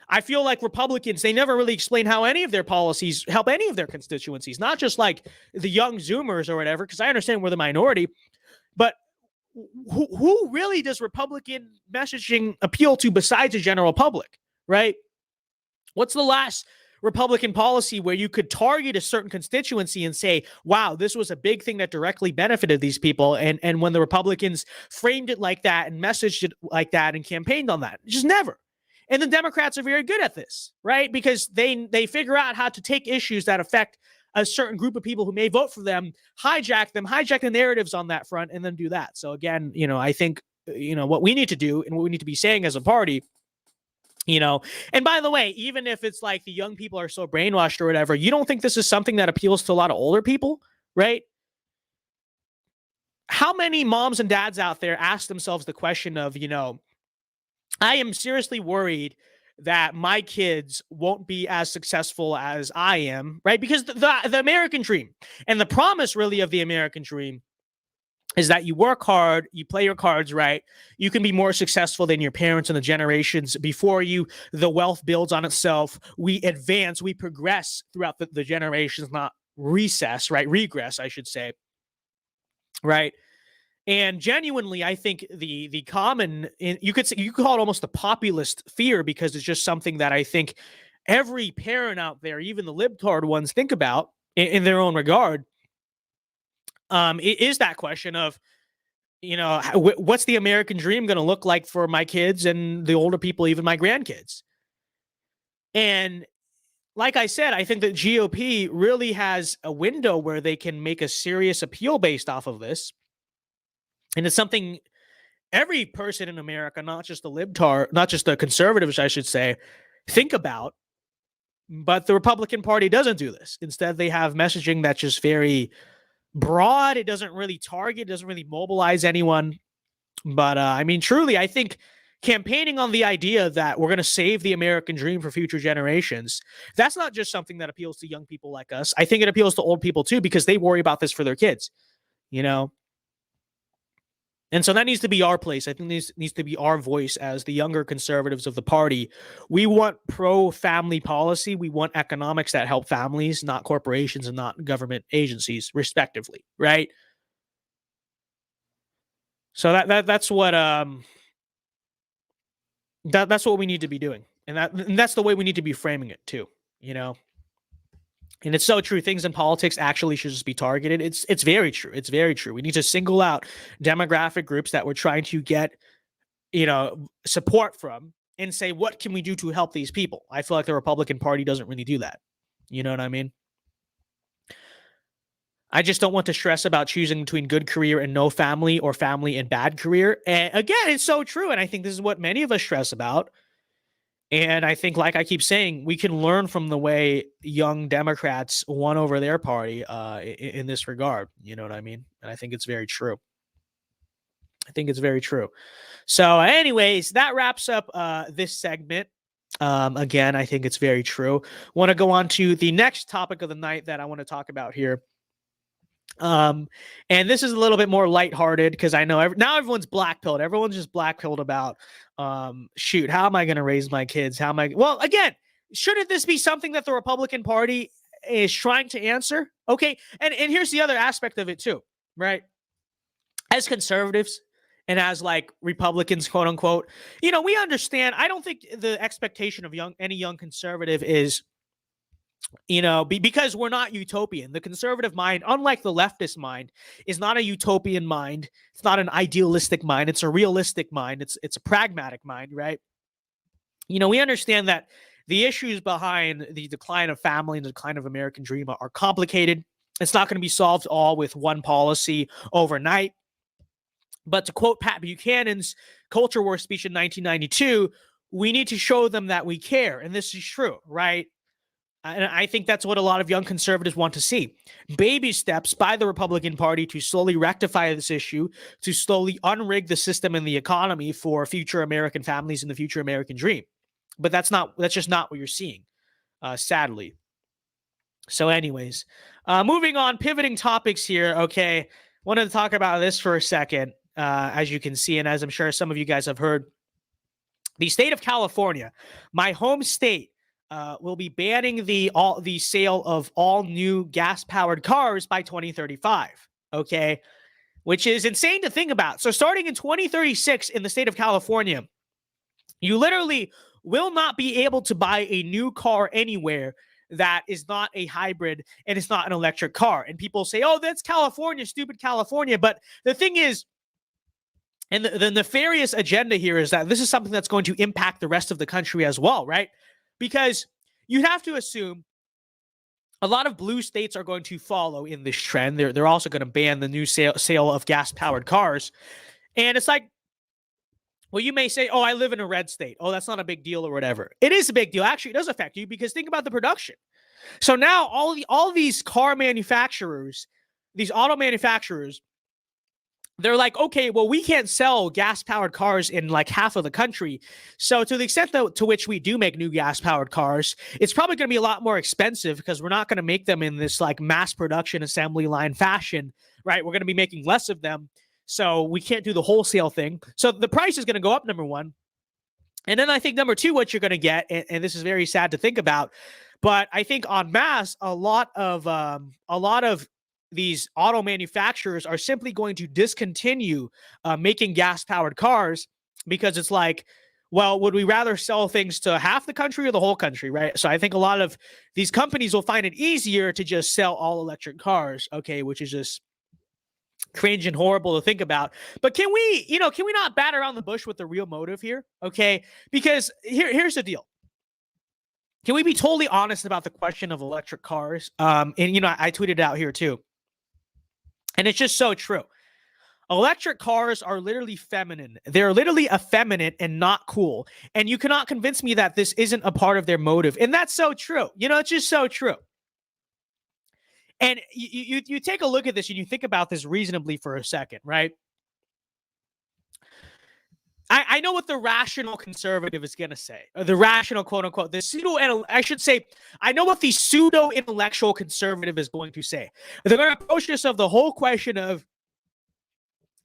[SPEAKER 1] I feel like Republicans, they never really explain how any of their policies help any of their constituencies, not just like the young Zoomers or whatever, because I understand we're the minority, but who really does Republican messaging appeal to besides the general public, right? What's the last Republican policy where you could target a certain constituency and say, wow, this was a big thing that directly benefited these people? And when the Republicans framed it like that and messaged it like that and campaigned on that, just never. And the Democrats are very good at this, right? Because they figure out how to take issues that affect a certain group of people who may vote for them, hijack the narratives on that front, and then do that. So again, I think, what we need to do and what we need to be saying as a party, and by the way, even if it's like the young people are so brainwashed or whatever, you don't think this is something that appeals to a lot of older people, right? How many moms and dads out there ask themselves the question of, I am seriously worried that my kids won't be as successful as I am, right? Because the American dream and the promise really of the American dream is that you work hard, you play your cards right, you can be more successful than your parents and the generations before you. The wealth builds on itself. We advance, we progress throughout the generations, not regress, I should say, right? And genuinely, I think the common, you could call it almost a populist fear, because it's just something that I think every parent out there, even the libtard ones, think about in their own regard. It is that question of, what's the American dream going to look like for my kids and the older people, even my grandkids? And like I said, I think that GOP really has a window where they can make a serious appeal based off of this. And it's something every person in America, not just the libtard, not just the conservatives, I should say, think about. But the Republican Party doesn't do this. Instead, they have messaging that's just very broad. It doesn't really target, doesn't really mobilize anyone. But I mean, truly, I think campaigning on the idea that we're going to save the American dream for future generations, that's not just something that appeals to young people like us. I think it appeals to old people too, because they worry about this for their kids, you know? And so that needs to be our place. I think this needs to be our voice as the younger conservatives of the party. We want pro-family policy. We want economics that help families, not corporations and not government agencies, respectively, right? So that's what that's what we need to be doing, and that's the way we need to be framing it too, you know. And it's so true. Things in politics actually should just be targeted. It's very true. It's very true. We need to single out demographic groups that we're trying to get, you know, support from, and say, what can we do to help these people? I feel like the Republican Party doesn't really do that. You know what I mean? I just don't want to stress about choosing between good career and no family, or family and bad career. And again, it's so true. And I think this is what many of us stress about. And I think, like I keep saying, we can learn from the way young Democrats won over their party in this regard. You know what I mean? And I think it's very true. I think it's very true. So anyways, that wraps up this segment. Again, I think it's very true. Want to go on to the next topic of the night that I want to talk about here. And this is a little bit more lighthearted, because I know now everyone's blackpilled. Everyone's just blackpilled about, shoot, how am I going to raise my kids? How am I? Well, again, shouldn't this be something that the Republican Party is trying to answer? Okay. And here's the other aspect of it too, right? As conservatives and as like Republicans, quote unquote, you know, we understand. I don't think the expectation of any young conservative is, you know, because we're not utopian. The conservative mind, unlike the leftist mind, is not a utopian mind. It's not an idealistic mind. It's a realistic mind. It's a pragmatic mind, right? You know, we understand that the issues behind the decline of family and the decline of American dream are complicated. It's not going to be solved all with one policy overnight. But to quote Pat Buchanan's culture war speech in 1992, we need to show them that we care. And this is true, right? And I think that's what a lot of young conservatives want to see. Baby steps by the Republican Party to slowly rectify this issue, to slowly unrig the system and the economy for future American families and the future American dream. But that's just not what you're seeing, sadly. So anyways, moving on, pivoting topics here. Okay, wanted to talk about this for a second. As you can see, and as I'm sure some of you guys have heard, the state of California, my home state, will be banning the sale of all new gas-powered cars by 2035, okay? Which is insane to think about. So starting in 2036 in the state of California, you literally will not be able to buy a new car anywhere that is not a hybrid and it's not an electric car. And people say, oh, that's California, stupid California. But the thing is, and the nefarious agenda here is that this is something that's going to impact the rest of the country as well, right? Because you'd have to assume a lot of blue states are going to follow in this trend. They're also going to ban the new sale of gas-powered cars. And it's like, well, you may say, oh, I live in a red state. Oh, that's not a big deal or whatever. It is a big deal. Actually, it does affect you, because think about the production. So now all these car manufacturers, these auto manufacturers, they're like, okay, well, we can't sell gas-powered cars in like half of the country. So to the extent to which we do make new gas-powered cars, it's probably going to be a lot more expensive, because we're not going to make them in this like mass production assembly line fashion, right? We're going to be making less of them. So we can't do the wholesale thing. So the price is going to go up, number one. And then I think number two, what you're going to get, and this is very sad to think about, but I think en masse, a lot of these auto manufacturers are simply going to discontinue making gas-powered cars, because it's like, well, would we rather sell things to half the country or the whole country, right? So I think a lot of these companies will find it easier to just sell all electric cars, okay, which is just cringe and horrible to think about. But can we not bat around the bush with the real motive here, okay? Because here's the deal. Can we be totally honest about the question of electric cars? And I tweeted it out here too. And it's just so true. Electric cars are literally feminine. They're literally effeminate and not cool. And you cannot convince me that this isn't a part of their motive. And that's so true. It's just so true. And you take a look at this and you think about this reasonably for a second, right? I know what the rational conservative is going to say, or the rational quote unquote, I know what the pseudo intellectual conservative is going to say. They're going to approach this of the whole question of,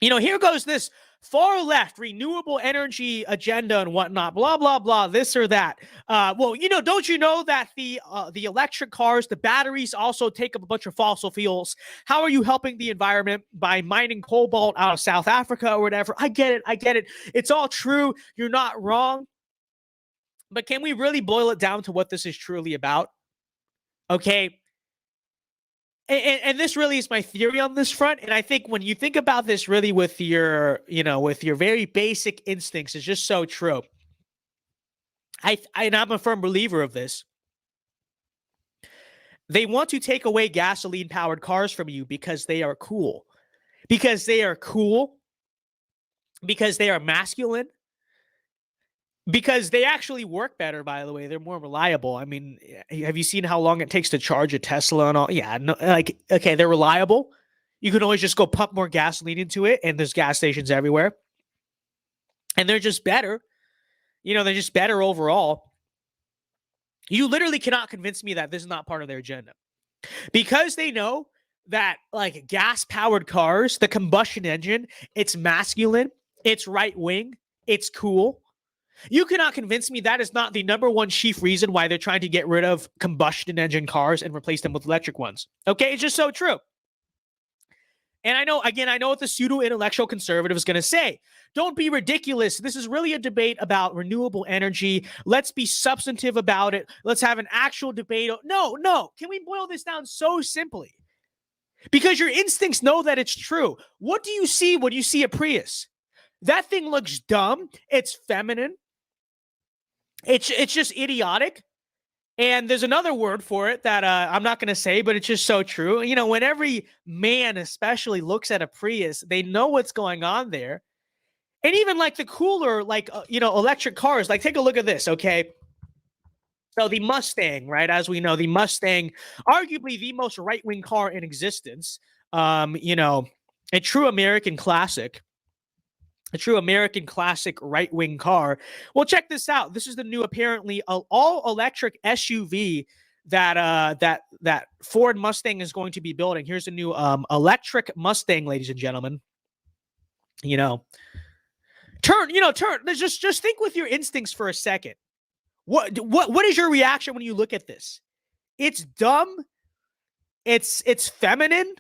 [SPEAKER 1] here goes this far left renewable energy agenda and whatnot, blah, blah, blah, this or that. Don't you know that the electric cars, the batteries also take up a bunch of fossil fuels? How are you helping the environment by mining cobalt out of South Africa or whatever? I get it. It's all true. You're not wrong. But can we really boil it down to what this is truly about? Okay. And this really is my theory on this front. And I think when you think about this really with your very basic instincts, it's just so true. And I'm a firm believer of this. They want to take away gasoline-powered cars from you because they are cool. Because they are cool. Because they are masculine. Because they actually work better, by the way. They're more reliable. I mean, have you seen how long it takes to charge a Tesla and all? Yeah, no, okay, they're reliable. You can always just go pump more gasoline into it, and there's gas stations everywhere. And they're just better. They're just better overall. You literally cannot convince me that this is not part of their agenda. Because they know that, gas-powered cars, the combustion engine, it's masculine, it's right-wing, it's cool. You cannot convince me that is not the number one chief reason why they're trying to get rid of combustion engine cars and replace them with electric ones. Okay, it's just so true. And I know what the pseudo-intellectual conservative is going to say. Don't be ridiculous. This is really a debate about renewable energy. Let's be substantive about it. Let's have an actual debate. No. Can we boil this down so simply? Because your instincts know that it's true. What do you see when you see a Prius? That thing looks dumb. It's feminine. It's just idiotic. And there's another word for it that I'm not going to say, but it's just so true. When every man especially looks at a Prius, they know what's going on there. And even the cooler, electric cars, take a look at this, okay? So the Mustang, right? As we know, the Mustang, arguably the most right-wing car in existence, a true American classic. A true American classic right-wing car. Well, check this out. This is the new, apparently, all-electric SUV that Ford Mustang is going to be building. Here's a new electric Mustang, ladies and gentlemen. Turn. Just think with your instincts for a second. What is your reaction when you look at this? It's dumb. It's feminine.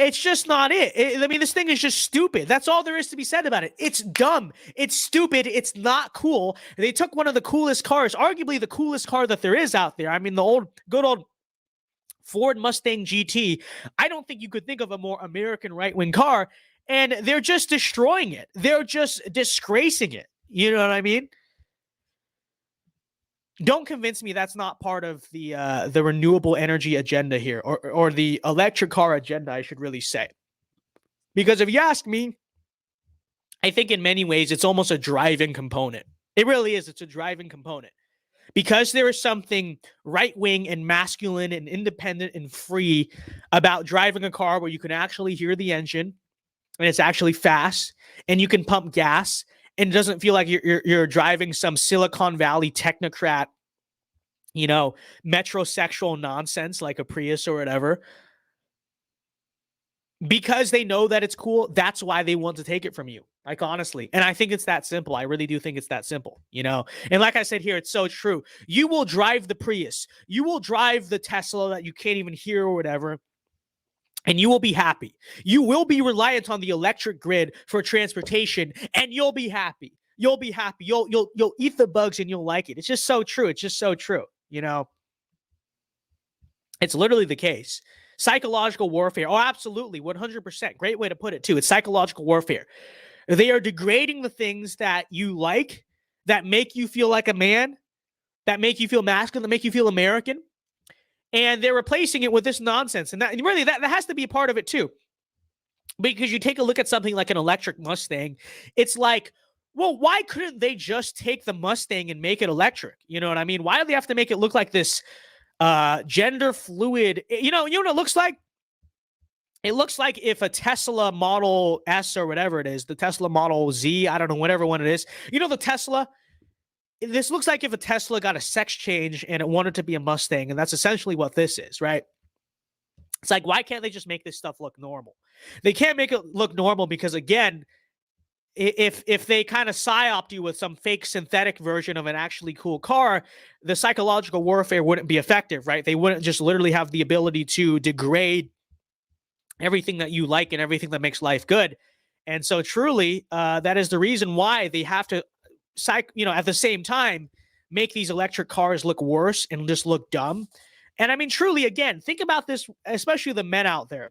[SPEAKER 1] It's just not it. This thing is just stupid. That's all there is to be said about it. It's dumb. It's stupid. It's not cool. They took one of the coolest cars, arguably the coolest car that there is out there. I mean, the good old Ford Mustang GT. I don't think you could think of a more American right-wing car, and they're just destroying it. They're just disgracing it. You know what I mean? Don't convince me that's not part of the renewable energy agenda here, or the electric car agenda, I should really say. Because if you ask me, I think in many ways it's almost a driving component. It really is. It's a driving component. Because there is something right-wing and masculine and independent and free about driving a car where you can actually hear the engine and it's actually fast and you can pump gas. And it doesn't feel like you're driving some Silicon Valley technocrat, metrosexual nonsense like a Prius or whatever. Because they know that it's cool, that's why they want to take it from you. Honestly. And I think it's that simple. I really do think it's that simple, And like I said here, it's so true. You will drive the Prius. You will drive the Tesla that you can't even hear or whatever. And you will be happy. You will be reliant on the electric grid for transportation, and you'll be happy. You'll be happy. You'll eat the bugs and you'll like it. It's just so true. It's just so true. It's literally the case. Psychological warfare. Oh, absolutely. 100%. Great way to put it too. It's psychological warfare. They are degrading the things that you like, that make you feel like a man, that make you feel masculine, that make you feel American. And they're replacing it with this nonsense. And that really, that has to be a part of it too. Because you take a look at something like an electric Mustang, it's like, well, why couldn't they just take the Mustang and make it electric? You know what I mean? Why do they have to make it look like this gender fluid? You know what it looks like? It looks like if a Tesla Model S or whatever it is, the Tesla Model Z, I don't know, whatever one it is. You know, the Tesla, this looks like if a Tesla got a sex change and it wanted to be a Mustang, and that's essentially what this is, right? It's like, why can't they just make this stuff look normal? They can't make it look normal because, again, if they kind of psyoped you with some fake synthetic version of an actually cool car, the psychological warfare wouldn't be effective, right? They wouldn't just literally have the ability to degrade everything that you like and everything that makes life good. And so truly, that is the reason why they have to, at the same time, make these electric cars look worse and just look dumb. And I mean, truly, again, think about this, especially the men out there.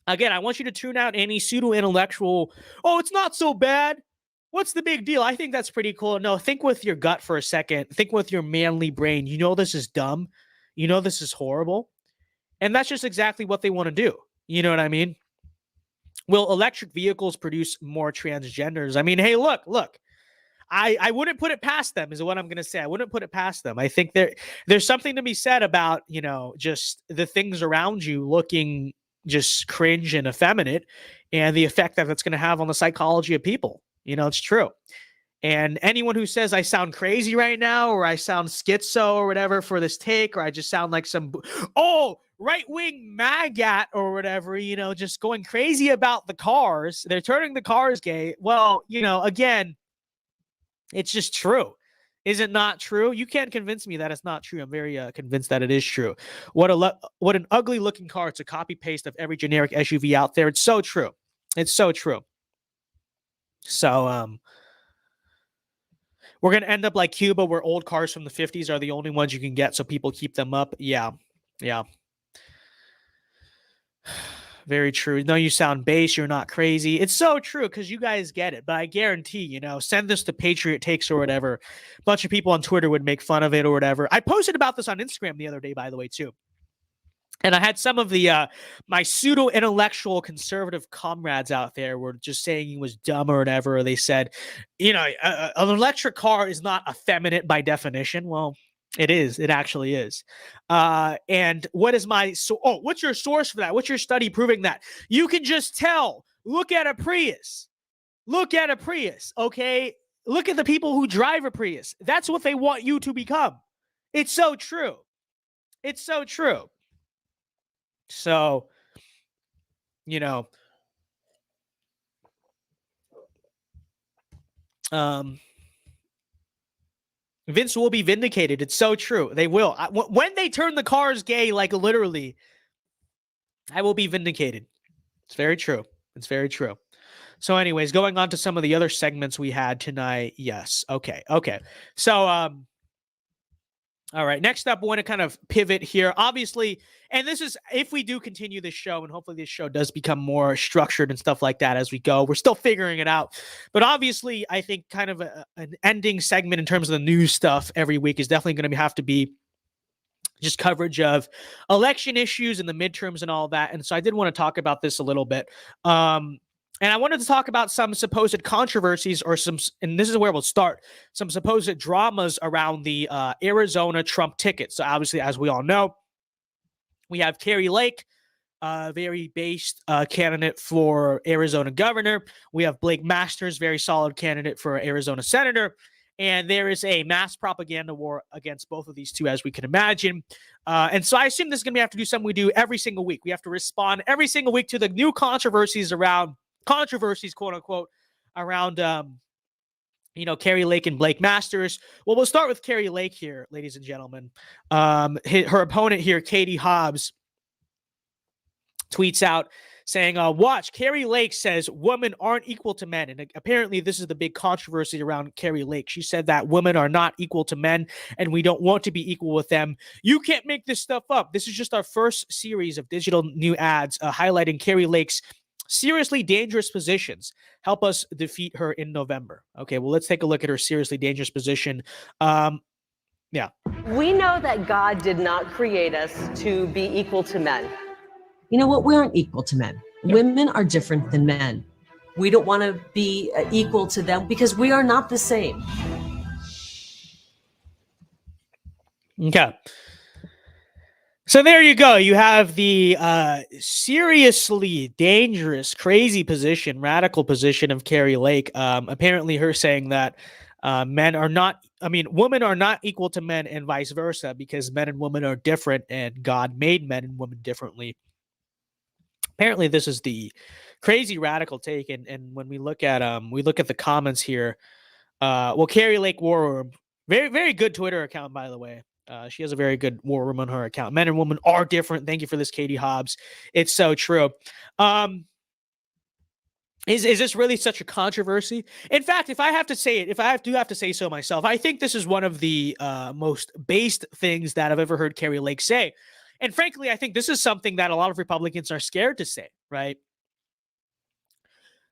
[SPEAKER 1] Again, I want you to tune out any pseudo-intellectual, oh, it's not so bad. What's the big deal? I think that's pretty cool. No, think with your gut for a second. Think with your manly brain. You know this is dumb. You know this is horrible. And that's just exactly what they want to do. You know what I mean? Will electric vehicles produce more transgenders? I mean, hey, look. I wouldn't put it past them, is what I'm going to say. I wouldn't put it past them. I think there's something to be said about, just the things around you looking just cringe and effeminate and the effect that that's going to have on the psychology of people. It's true. And anyone who says I sound crazy right now, or I sound schizo or whatever for this take, or I just sound like some, right-wing maggot or whatever, just going crazy about the cars. They're turning the cars gay. Well, again, it's just true. Is it not true? You can't convince me that it's not true. I'm very convinced that it is true. What an ugly looking car. It's a copy paste of every generic SUV out there. It's so true. It's so true. So we're going to end up like Cuba, where old cars from the 50s are the only ones you can get, so people keep them up. Yeah. Very true. No, you sound base. You're not crazy. It's so true because you guys get it. But I guarantee, send this to Patriot Takes or whatever. A bunch of people on Twitter would make fun of it or whatever. I posted about this on Instagram the other day, by the way, too. And I had some of the my pseudo-intellectual conservative comrades out there were just saying he was dumb or whatever. Or they said, an electric car is not effeminate by definition. Well, it is. It actually is. And what is what's your source for that? What's your study proving that? You can just tell. Look at a Prius. Okay? Look at the people who drive a Prius. That's what they want you to become. It's so true. So, Vince will be vindicated. It's so true. They will. When they turn the cars gay, like literally, I will be vindicated. It's very true. So anyways, going on to some of the other segments we had tonight. Yes. Okay. So, all right. Next up, I want to kind of pivot here. Obviously, and this is if we do continue this show, and hopefully this show does become more structured and stuff like that as we go. We're still figuring it out. But obviously, I think kind of an ending segment in terms of the news stuff every week is definitely going to have to be just coverage of election issues and the midterms and all that. And so I did want to talk about this a little bit. And I wanted to talk about some supposed controversies and this is where we'll start, some supposed dramas around the Arizona Trump ticket. So obviously, as we all know, we have Kari Lake, very based candidate for Arizona governor. We have Blake Masters, very solid candidate for Arizona senator. And there is a mass propaganda war against both of these two, as we can imagine. And so I assume this is going to have to do something we do every single week. We have to respond every single week to the new controversies, quote unquote, around, Kari Lake and Blake Masters. Well, we'll start with Kari Lake here, ladies and gentlemen. Her opponent here, Katie Hobbs, tweets out saying, watch, Kari Lake says women aren't equal to men. And apparently this is the big controversy around Kari Lake. She said that women are not equal to men and we don't want to be equal with them. You can't make this stuff up. This is just our first series of digital new ads highlighting Kari Lake's seriously dangerous positions. Help us defeat her in November. Okay, well, let's take a look at her seriously dangerous position. Yeah.
[SPEAKER 5] We know that God did not create us to be equal to men.
[SPEAKER 6] You know what? We aren't equal to men. Women are different than men. We don't want to be equal to them because we are not the same.
[SPEAKER 1] Okay. So there you go. You have the seriously dangerous, crazy position, radical position of Kari Lake. Apparently, her saying that women are not equal to men and vice versa because men and women are different and God made men and women differently. Apparently, this is the crazy radical take. And when we look at the comments here, Kari Lake War Room, very, very good Twitter account, by the way. She has a very good war room on her account. Men and women are different. Thank you for this, Katie Hobbs. It's so true. Is this really such a controversy? In fact, if I have to say it, if I do have to say so myself, I think this is one of the most based things that I've ever heard Kari Lake say. And frankly, I think this is something that a lot of Republicans are scared to say, right?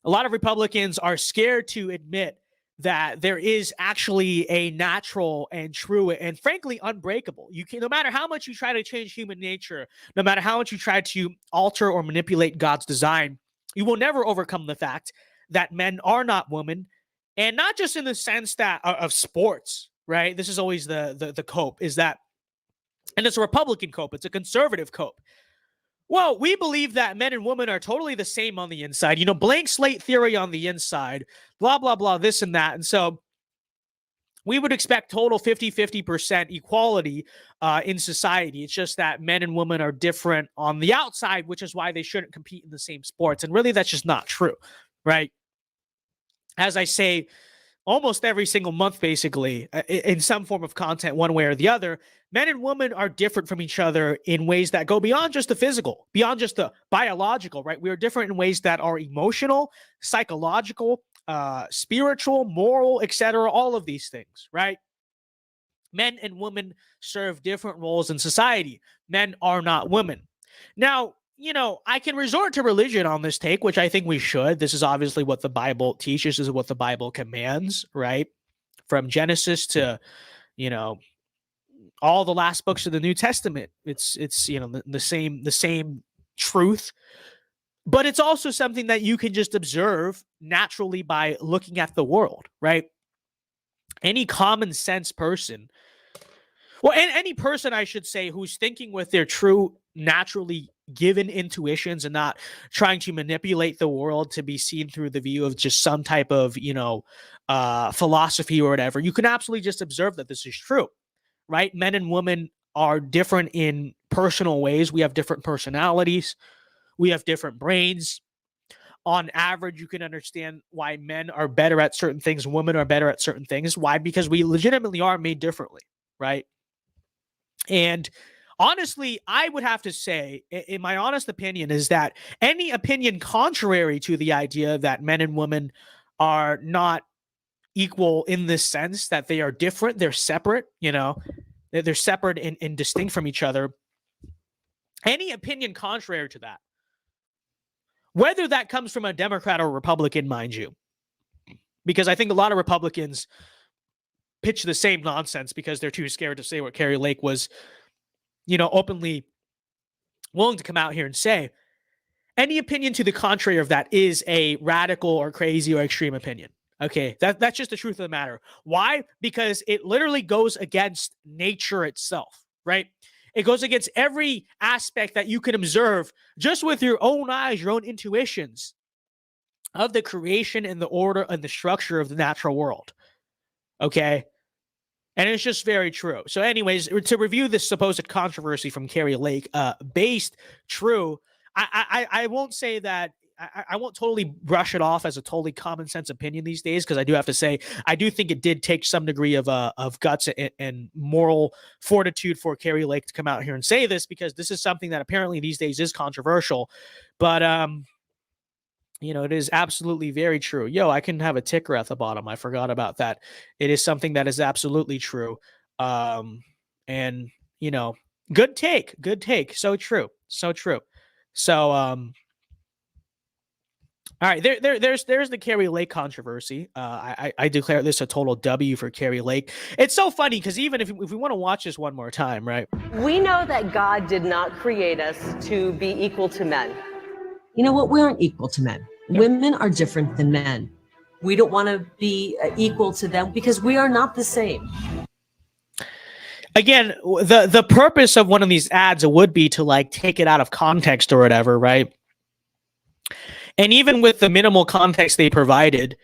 [SPEAKER 1] A lot of Republicans are scared to admit that there is actually a natural and true and frankly unbreakable. You can, no matter how much you try to change human nature, no matter how much you try to alter or manipulate God's design, you will never overcome the fact that men are not women, and not just in the sense that of sports, right? This is always the cope is that, and it's a Republican cope, it's a conservative cope. Well, we believe that men and women are totally the same on the inside. You know, blank slate theory on the inside, blah, blah, blah, this and that. And so we would expect total 50% equality in society. It's just that men and women are different on the outside, which is why they shouldn't compete in the same sports. And really, that's just not true, right? As I say, almost every single month, basically, in some form of content, one way or the other, men and women are different from each other in ways that go beyond just the physical, beyond just the biological, right? We are different in ways that are emotional, psychological, spiritual, moral, etc., all of these things, right? Men and women serve different roles in society. Men are not women. Now, you know, I can resort to religion on this take, which I think we should. This is obviously what the Bible teaches, is what the Bible commands, right? From Genesis to, you know, all the last books of the New Testament. It's you know, the same truth. But it's also something that you can just observe naturally by looking at the world, right? Any common sense person, well, and any person, I should say, who's thinking with their true, naturally given intuitions and not trying to manipulate the world to be seen through the view of just some type of, you know, philosophy or whatever, you can absolutely just observe that this is true, right? Men and women are different in personal ways. We have different personalities. We have different brains. On average, you can understand why men are better at certain things, women are better at certain things. Why? Because we legitimately are made differently, right? And honestly, I would have to say, in my honest opinion, is that any opinion contrary to the idea that men and women are not equal in this sense, that they are different, they're separate, you know, they're separate and distinct from each other. Any opinion contrary to that, whether that comes from a Democrat or Republican, mind you, because I think a lot of Republicans pitch the same nonsense because they're too scared to say what Kari Lake was, you know, openly willing to come out here and say. Any opinion to the contrary of that is a radical or crazy or extreme opinion. Okay, that's just the truth of the matter. Why? Because it literally goes against nature itself, right? It goes against every aspect that you can observe just with your own eyes, your own intuitions of the creation and the order and the structure of the natural world. Okay? And it's just very true. So anyways, to review this supposed controversy from Kari Lake, based true, I won't say that, I won't totally brush it off as a totally common sense opinion these days, because I do have to say, I do think it did take some degree of guts and moral fortitude for Kari Lake to come out here and say this, because this is something that apparently these days is controversial. But, you know, it is absolutely very true. Yo, I can have a ticker at the bottom. I forgot about that. It is something that is absolutely true. And, you know, good take. Good take. So true. So true. So, All right, there's the Kari Lake controversy. I declare this a total W for Kari Lake. It's so funny because even if we want to watch this one more time, right?
[SPEAKER 5] We know that God did not create us to be equal to men.
[SPEAKER 6] You know what? We aren't equal to men. Women are different than men. We don't want to be equal to them because we are not the same.
[SPEAKER 1] Again, the purpose of one of these ads would be to like take it out of context or whatever, right? And even with the minimal context they provided,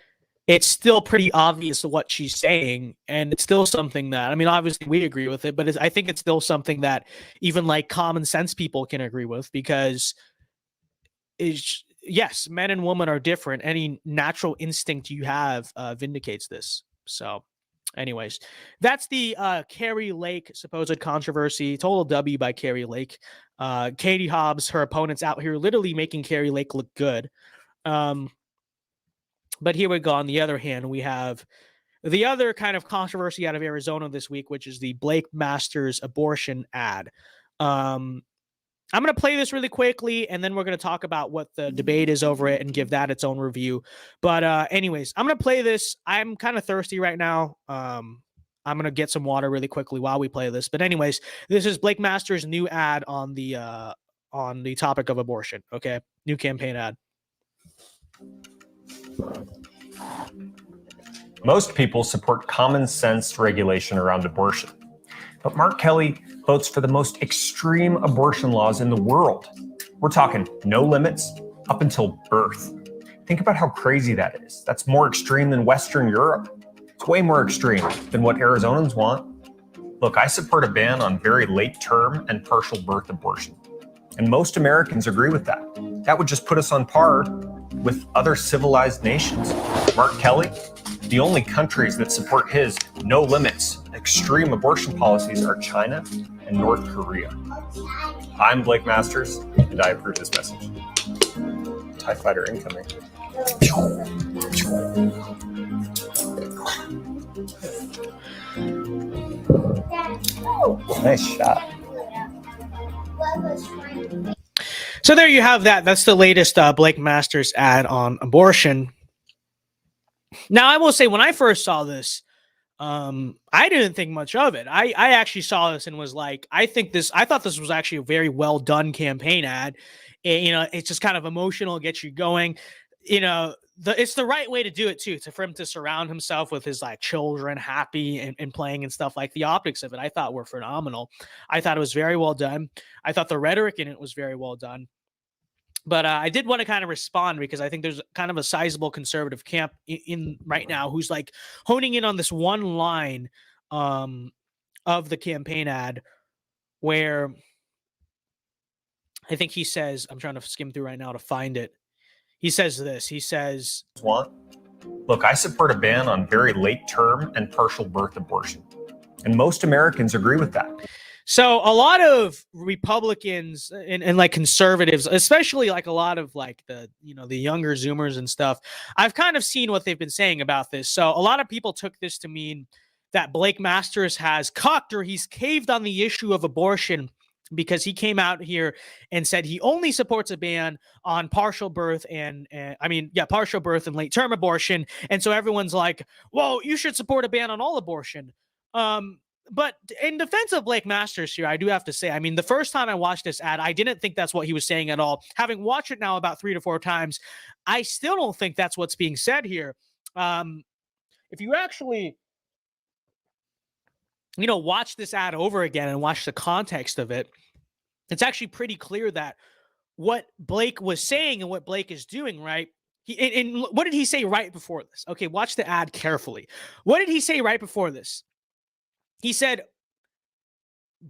[SPEAKER 1] it's still pretty obvious what she's saying, and it's still something that, I mean, obviously we agree with it, but I think it's still something that even like common sense people can agree with, because yes, men and women are different. Any natural instinct you have vindicates this. So anyways, that's the Kari Lake supposed controversy. Total W by Kari Lake. Katie Hobbs, her opponent's out here literally making Kari Lake look good. But here we go. On the other hand, we have the other kind of controversy out of Arizona this week, which is the Blake Masters abortion ad. I'm going to play this really quickly, and then we're going to talk about what the debate is over it and give that its own review. But anyways, I'm going to play this. I'm kind of thirsty right now. I'm going to get some water really quickly while we play this. But anyways, this is Blake Masters' new ad on the topic of abortion. Okay, new campaign ad.
[SPEAKER 7] Most people support common sense regulation around abortion. But Mark Kelly votes for the most extreme abortion laws in the world. We're talking no limits up until birth. Think about how crazy that is. That's more extreme than Western Europe. It's way more extreme than what Arizonans want. Look, I support a ban on very late term and partial birth abortion. And most Americans agree with that. That would just put us on par with other civilized nations. Mark Kelly, the only countries that support his no limits, extreme abortion policies are China and North Korea. I'm Blake Masters, and I approve this message. TIE fighter incoming. Nice shot.
[SPEAKER 1] So there you have that. That's the latest Blake Masters ad on abortion. Now, I will say, when I first saw this, I didn't think much of it. I actually saw this and was like, I thought this was actually a very well done campaign ad. It's just kind of emotional, gets you going. It's the right way to do it too, for him to surround himself with his like children happy and playing and stuff. Like the optics of it, I thought were phenomenal. I thought it was very well done. I thought the rhetoric in it was very well done. But I did want to kind of respond, because I think there's kind of a sizable conservative camp in right now who's like honing in on this one line of the campaign ad, where I think he says, I'm trying to skim through right now to find it. He says this. He says,
[SPEAKER 7] Look, I support a ban on very late term and partial birth abortion. And most Americans agree with that.
[SPEAKER 1] So a lot of Republicans and like conservatives, especially like a lot of like the younger Zoomers and stuff, I've kind of seen what they've been saying about this. So a lot of people took this to mean that Blake Masters has cucked, or he's caved on the issue of abortion, because he came out here and said he only supports a ban on partial birth partial birth and late term abortion. And so everyone's like, well, you should support a ban on all abortion. But in defense of Blake Masters here, I do have to say, I mean, the first time I watched this ad, I didn't think that's what he was saying at all. Having watched it now about 3 to 4 times, I still don't think that's what's being said here. If you actually, watch this ad over again and watch the context of it, it's actually pretty clear that what Blake was saying and what Blake is doing, right? And what did he say right before this? Okay, watch the ad carefully. What did he say right before this? He said,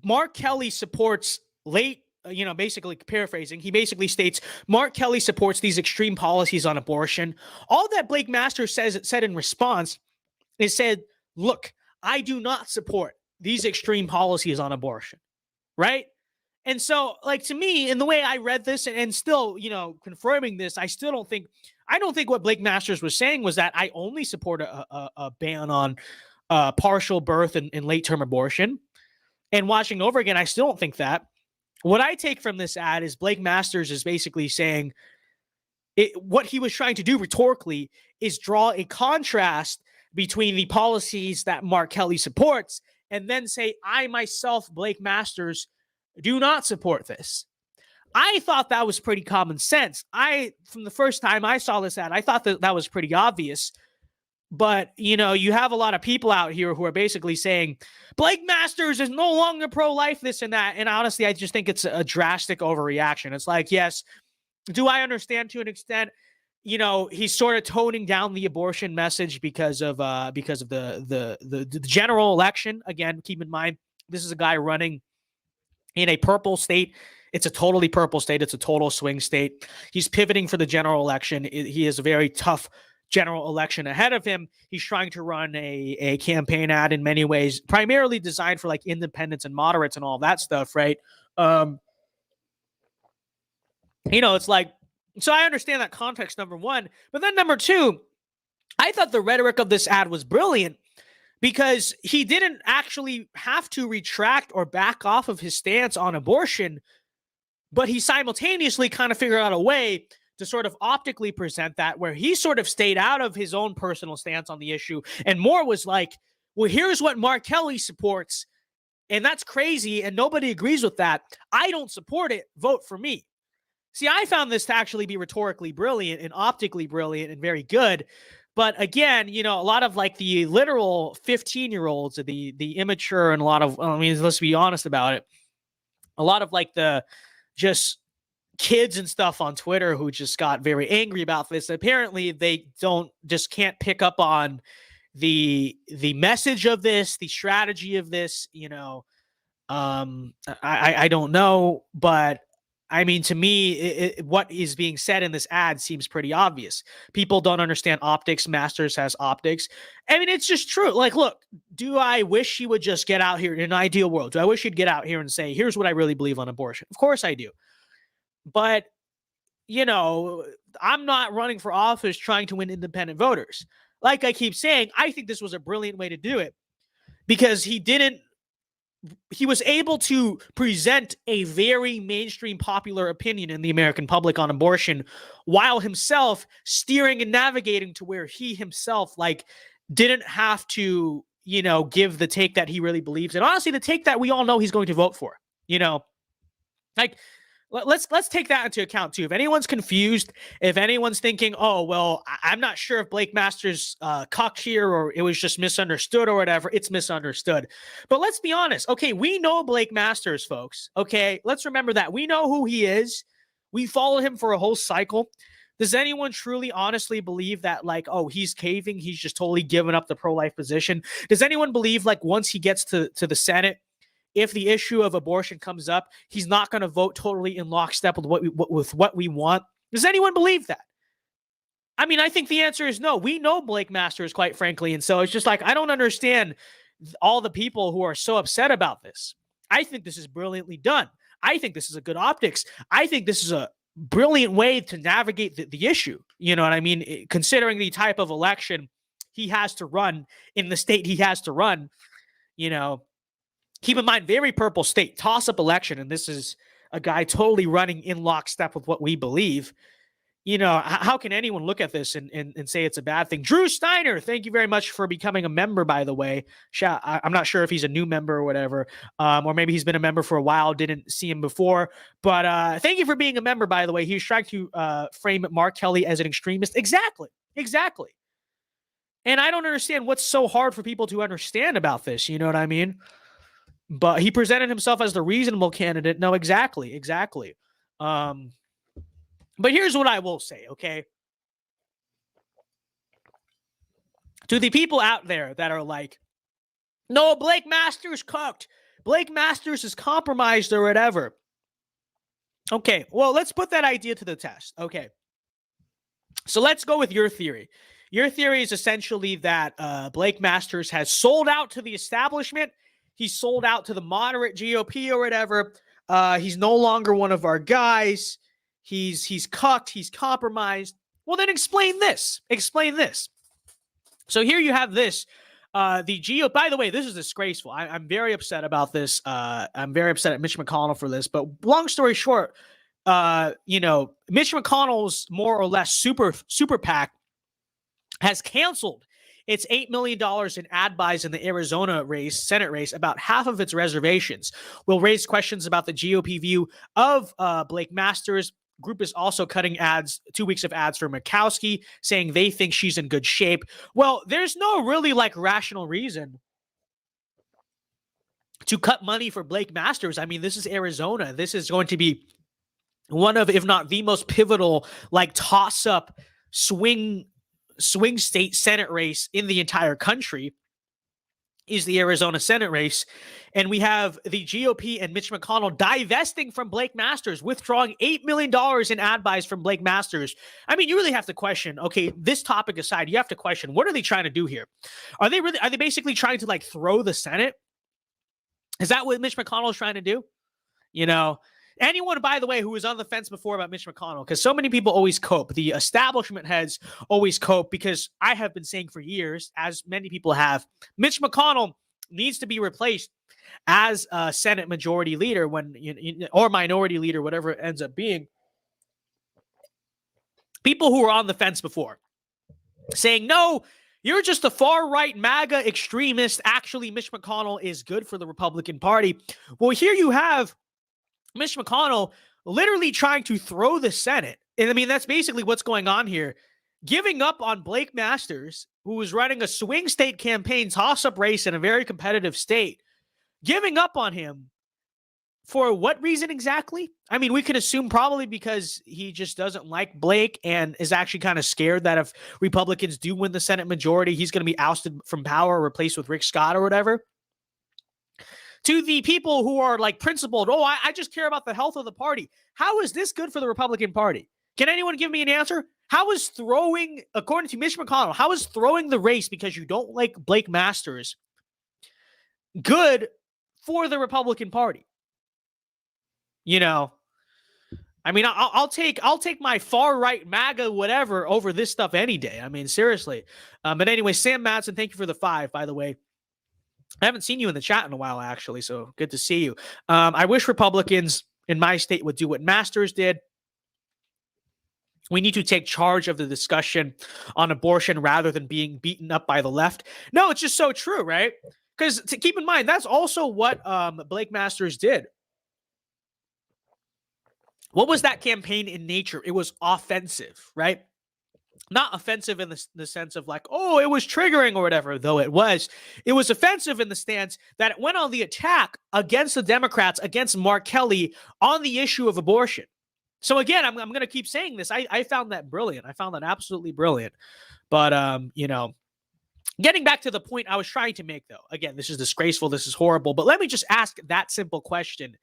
[SPEAKER 1] Mark Kelly supports basically paraphrasing, he basically states, Mark Kelly supports these extreme policies on abortion. All that Blake Masters said in response is said, look, I do not support these extreme policies on abortion, right? And so, like, to me, in the way I read this and still, confirming this, I don't think what Blake Masters was saying was that I only support a ban on partial birth and late-term abortion. And watching over again, I still don't think that. What I take from this ad is Blake Masters is basically saying, what he was trying to do rhetorically is draw a contrast between the policies that Mark Kelly supports and then say, I myself, Blake Masters, do not support this. I thought that was pretty common sense. From the first time I saw this ad, I thought that was pretty obvious. But, you know, you have a lot of people out here who are basically saying, Blake Masters is no longer pro-life, this and that. And honestly, I just think it's a drastic overreaction. It's like, yes, do I understand to an extent? You know, he's sort of toning down the abortion message because of the general election. Again, keep in mind, this is a guy running in a purple state. It's a totally purple state. It's a total swing state. He's pivoting for the general election. He has a very tough general election ahead of him. He's trying to run a campaign ad in many ways, primarily designed for like independents and moderates and all that stuff, right? You know, it's like, so I understand that context, number one. But then number two, I thought the rhetoric of this ad was brilliant because he didn't actually have to retract or back off of his stance on abortion, but he simultaneously kind of figured out a way to sort of optically present that where he sort of stayed out of his own personal stance on the issue and more was like, well, here's what Mark Kelly supports, and that's crazy, and nobody agrees with that. I don't support it. Vote for me. See, I found this to actually be rhetorically brilliant and optically brilliant and very good. But again, you know, a lot of like the literal 15-year-olds, the immature, and a lot of, I mean, let's be honest about it, a lot of like the just kids and stuff on Twitter who just got very angry about this. Apparently, they can't pick up on the message of this, the strategy of this. You know, I don't know, but I mean, to me, what is being said in this ad seems pretty obvious. People don't understand optics. Masters has optics. I mean, it's just true. Like, look, do I wish he would just get out here in an ideal world? Do I wish he'd get out here and say, here's what I really believe on abortion? Of course I do. But, you know, I'm not running for office trying to win independent voters. Like I keep saying, I think this was a brilliant way to do it because he was able to present a very mainstream popular opinion in the American public on abortion while himself steering and navigating to where he himself like didn't have to, you know, give the take that he really believes in. Honestly, the take that we all know he's going to vote for, you know, like let's take that into account too. If anyone's confused, if anyone's thinking, oh, well, I'm not sure if Blake Masters cucked here or it was just misunderstood or whatever, it's misunderstood. But let's be honest. Okay, we know Blake Masters, folks. Okay, let's remember that. We know who he is. We followed him for a whole cycle. Does anyone truly honestly believe that, like, oh, he's caving, he's just totally given up the pro-life position? Does anyone believe, like, once he gets to the Senate, if the issue of abortion comes up, he's not going to vote totally in lockstep with what we want? Does anyone believe that? I mean, I think the answer is no. We know Blake Masters, quite frankly, and so it's just like, I don't understand all the people who are so upset about this. I think this is brilliantly done. I think this is a good optics. I think this is a brilliant way to navigate the issue. You know what I mean? Considering the type of election he has to run in the state he has to run, you know, keep in mind, very purple state, toss-up election, and this is a guy totally running in lockstep with what we believe. You know, how can anyone look at this and say it's a bad thing? Drew Steiner, thank you very much for becoming a member, by the way. I'm not sure if he's a new member or whatever, or maybe he's been a member for a while, didn't see him before. But thank you for being a member, by the way. He was trying to frame Mark Kelly as an extremist. Exactly. And I don't understand what's so hard for people to understand about this. You know what I mean? But he presented himself as the reasonable candidate. No, exactly. But here's what I will say, okay? To the people out there that are like, no, Blake Masters cooked. Blake Masters is compromised or whatever. Okay, well, let's put that idea to the test. Okay. So let's go with your theory. Your theory is essentially that Blake Masters has sold out to the establishment. He's sold out to the moderate GOP or whatever. He's no longer one of our guys. He's cucked. He's compromised. Well, then explain this. So here you have this. The GOP, by the way, this is disgraceful. I'm very upset about this. I'm very upset at Mitch McConnell for this. But long story short, Mitch McConnell's more or less super PAC has canceled its $8 million in ad buys in the Arizona Senate race. About half of its reservations will raise questions about the GOP view of Blake Masters. Group is also cutting 2 weeks of ads for Murkowski, saying they think she's in good shape. Well, there's no really rational reason to cut money for Blake Masters. I mean, this is Arizona. This is going to be one of, if not the most pivotal, toss-up swing state Senate race in the entire country is the Arizona Senate race. And we have the GOP and Mitch McConnell divesting from Blake Masters, withdrawing $8 million in ad buys from Blake Masters. I mean, you really have to question, okay, this topic aside, you have to question, what are they trying to do here? Are they basically trying to throw the Senate? Is that what Mitch McConnell is trying to do? Anyone, by the way, who was on the fence before about Mitch McConnell, because so many people always cope. The establishment heads always cope, because I have been saying for years, as many people have, Mitch McConnell needs to be replaced as a Senate majority leader or minority leader, whatever it ends up being. People who were on the fence before saying, no, you're just a far-right MAGA extremist. Actually, Mitch McConnell is good for the Republican Party. Well, here you have Mitch McConnell literally trying to throw the Senate. And I mean, that's basically what's going on here. Giving up on Blake Masters, who was running a swing state campaign toss-up race in a very competitive state. Giving up on him for what reason exactly? I mean, we could assume probably because he just doesn't like Blake and is actually kind of scared that if Republicans do win the Senate majority, he's going to be ousted from power, replaced with Rick Scott or whatever. To the people who are principled, I just care about the health of the party. How is this good for the Republican Party? Can anyone give me an answer? How is throwing, according to Mitch McConnell, how is throwing the race because you don't like Blake Masters good for the Republican Party? I mean, I'll take my far right MAGA whatever over this stuff any day. I mean, seriously. But anyway, Sam Madsen, thank you for the 5, by the way. I haven't seen you in the chat in a while, actually, so good to see you. I wish Republicans in my state would do what Masters did. We need to take charge of the discussion on abortion rather than being beaten up by the left. No, it's just so true, right? Because keep in mind, that's also what Blake Masters did. What was that campaign in nature? It was offensive, right? Not offensive in the sense of it was triggering or whatever, though it was. It was offensive in the stance that it went on the attack against the Democrats, against Mark Kelly on the issue of abortion. So again, I'm going to keep saying this. I found that brilliant. I found that absolutely brilliant. But, getting back to the point I was trying to make, though, again, this is disgraceful. This is horrible. But let me just ask that simple question.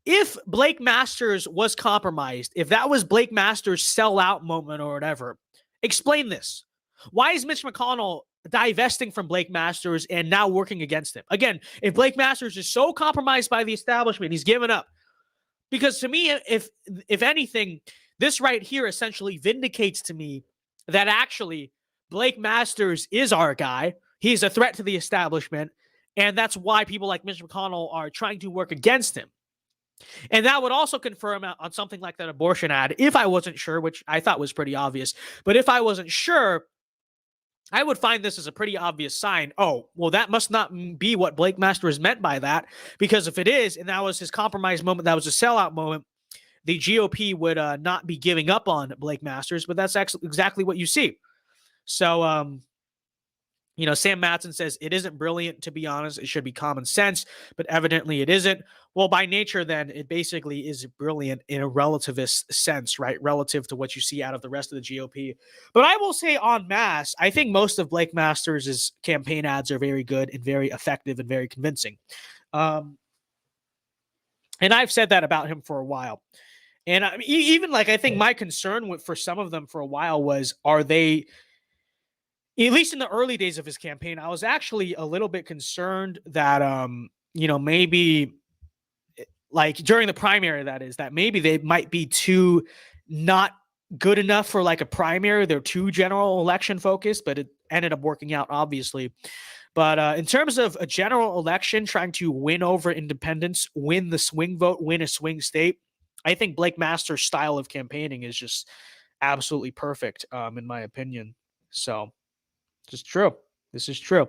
[SPEAKER 1] If Blake Masters was compromised, if that was Blake Masters' sellout moment or whatever, explain this. Why is Mitch McConnell divesting from Blake Masters and now working against him? Again, if Blake Masters is so compromised by the establishment, he's given up. Because to me, if anything, this right here essentially vindicates to me that actually Blake Masters is our guy. He's a threat to the establishment. And that's why people like Mitch McConnell are trying to work against him. And that would also confirm on something like that abortion ad, if I wasn't sure, which I thought was pretty obvious. But if I wasn't sure, I would find this as a pretty obvious sign. Oh, well, that must not be what Blake Masters meant by that. Because if it is, and that was his compromise moment, that was a sellout moment, the GOP would not be giving up on Blake Masters. But that's actually exactly what you see. So, Sam Madsen says it isn't brilliant, to be honest. It should be common sense, but evidently it isn't. Well, by nature, then, it basically is brilliant in a relativist sense, right? Relative to what you see out of the rest of the GOP. But I will say en masse, I think most of Blake Masters' campaign ads are very good and very effective and very convincing. And I've said that about him for a while. And I mean, even I think my concern for some of them for a while was, are they... At least in the early days of his campaign, I was actually a little bit concerned that, maybe during the primary, that maybe they might be too not good enough for a primary. They're too general election focused, but it ended up working out, obviously. But in terms of a general election, trying to win over independents, win the swing vote, win a swing state, I think Blake Masters' style of campaigning is just absolutely perfect, in my opinion. So, just true. This is true.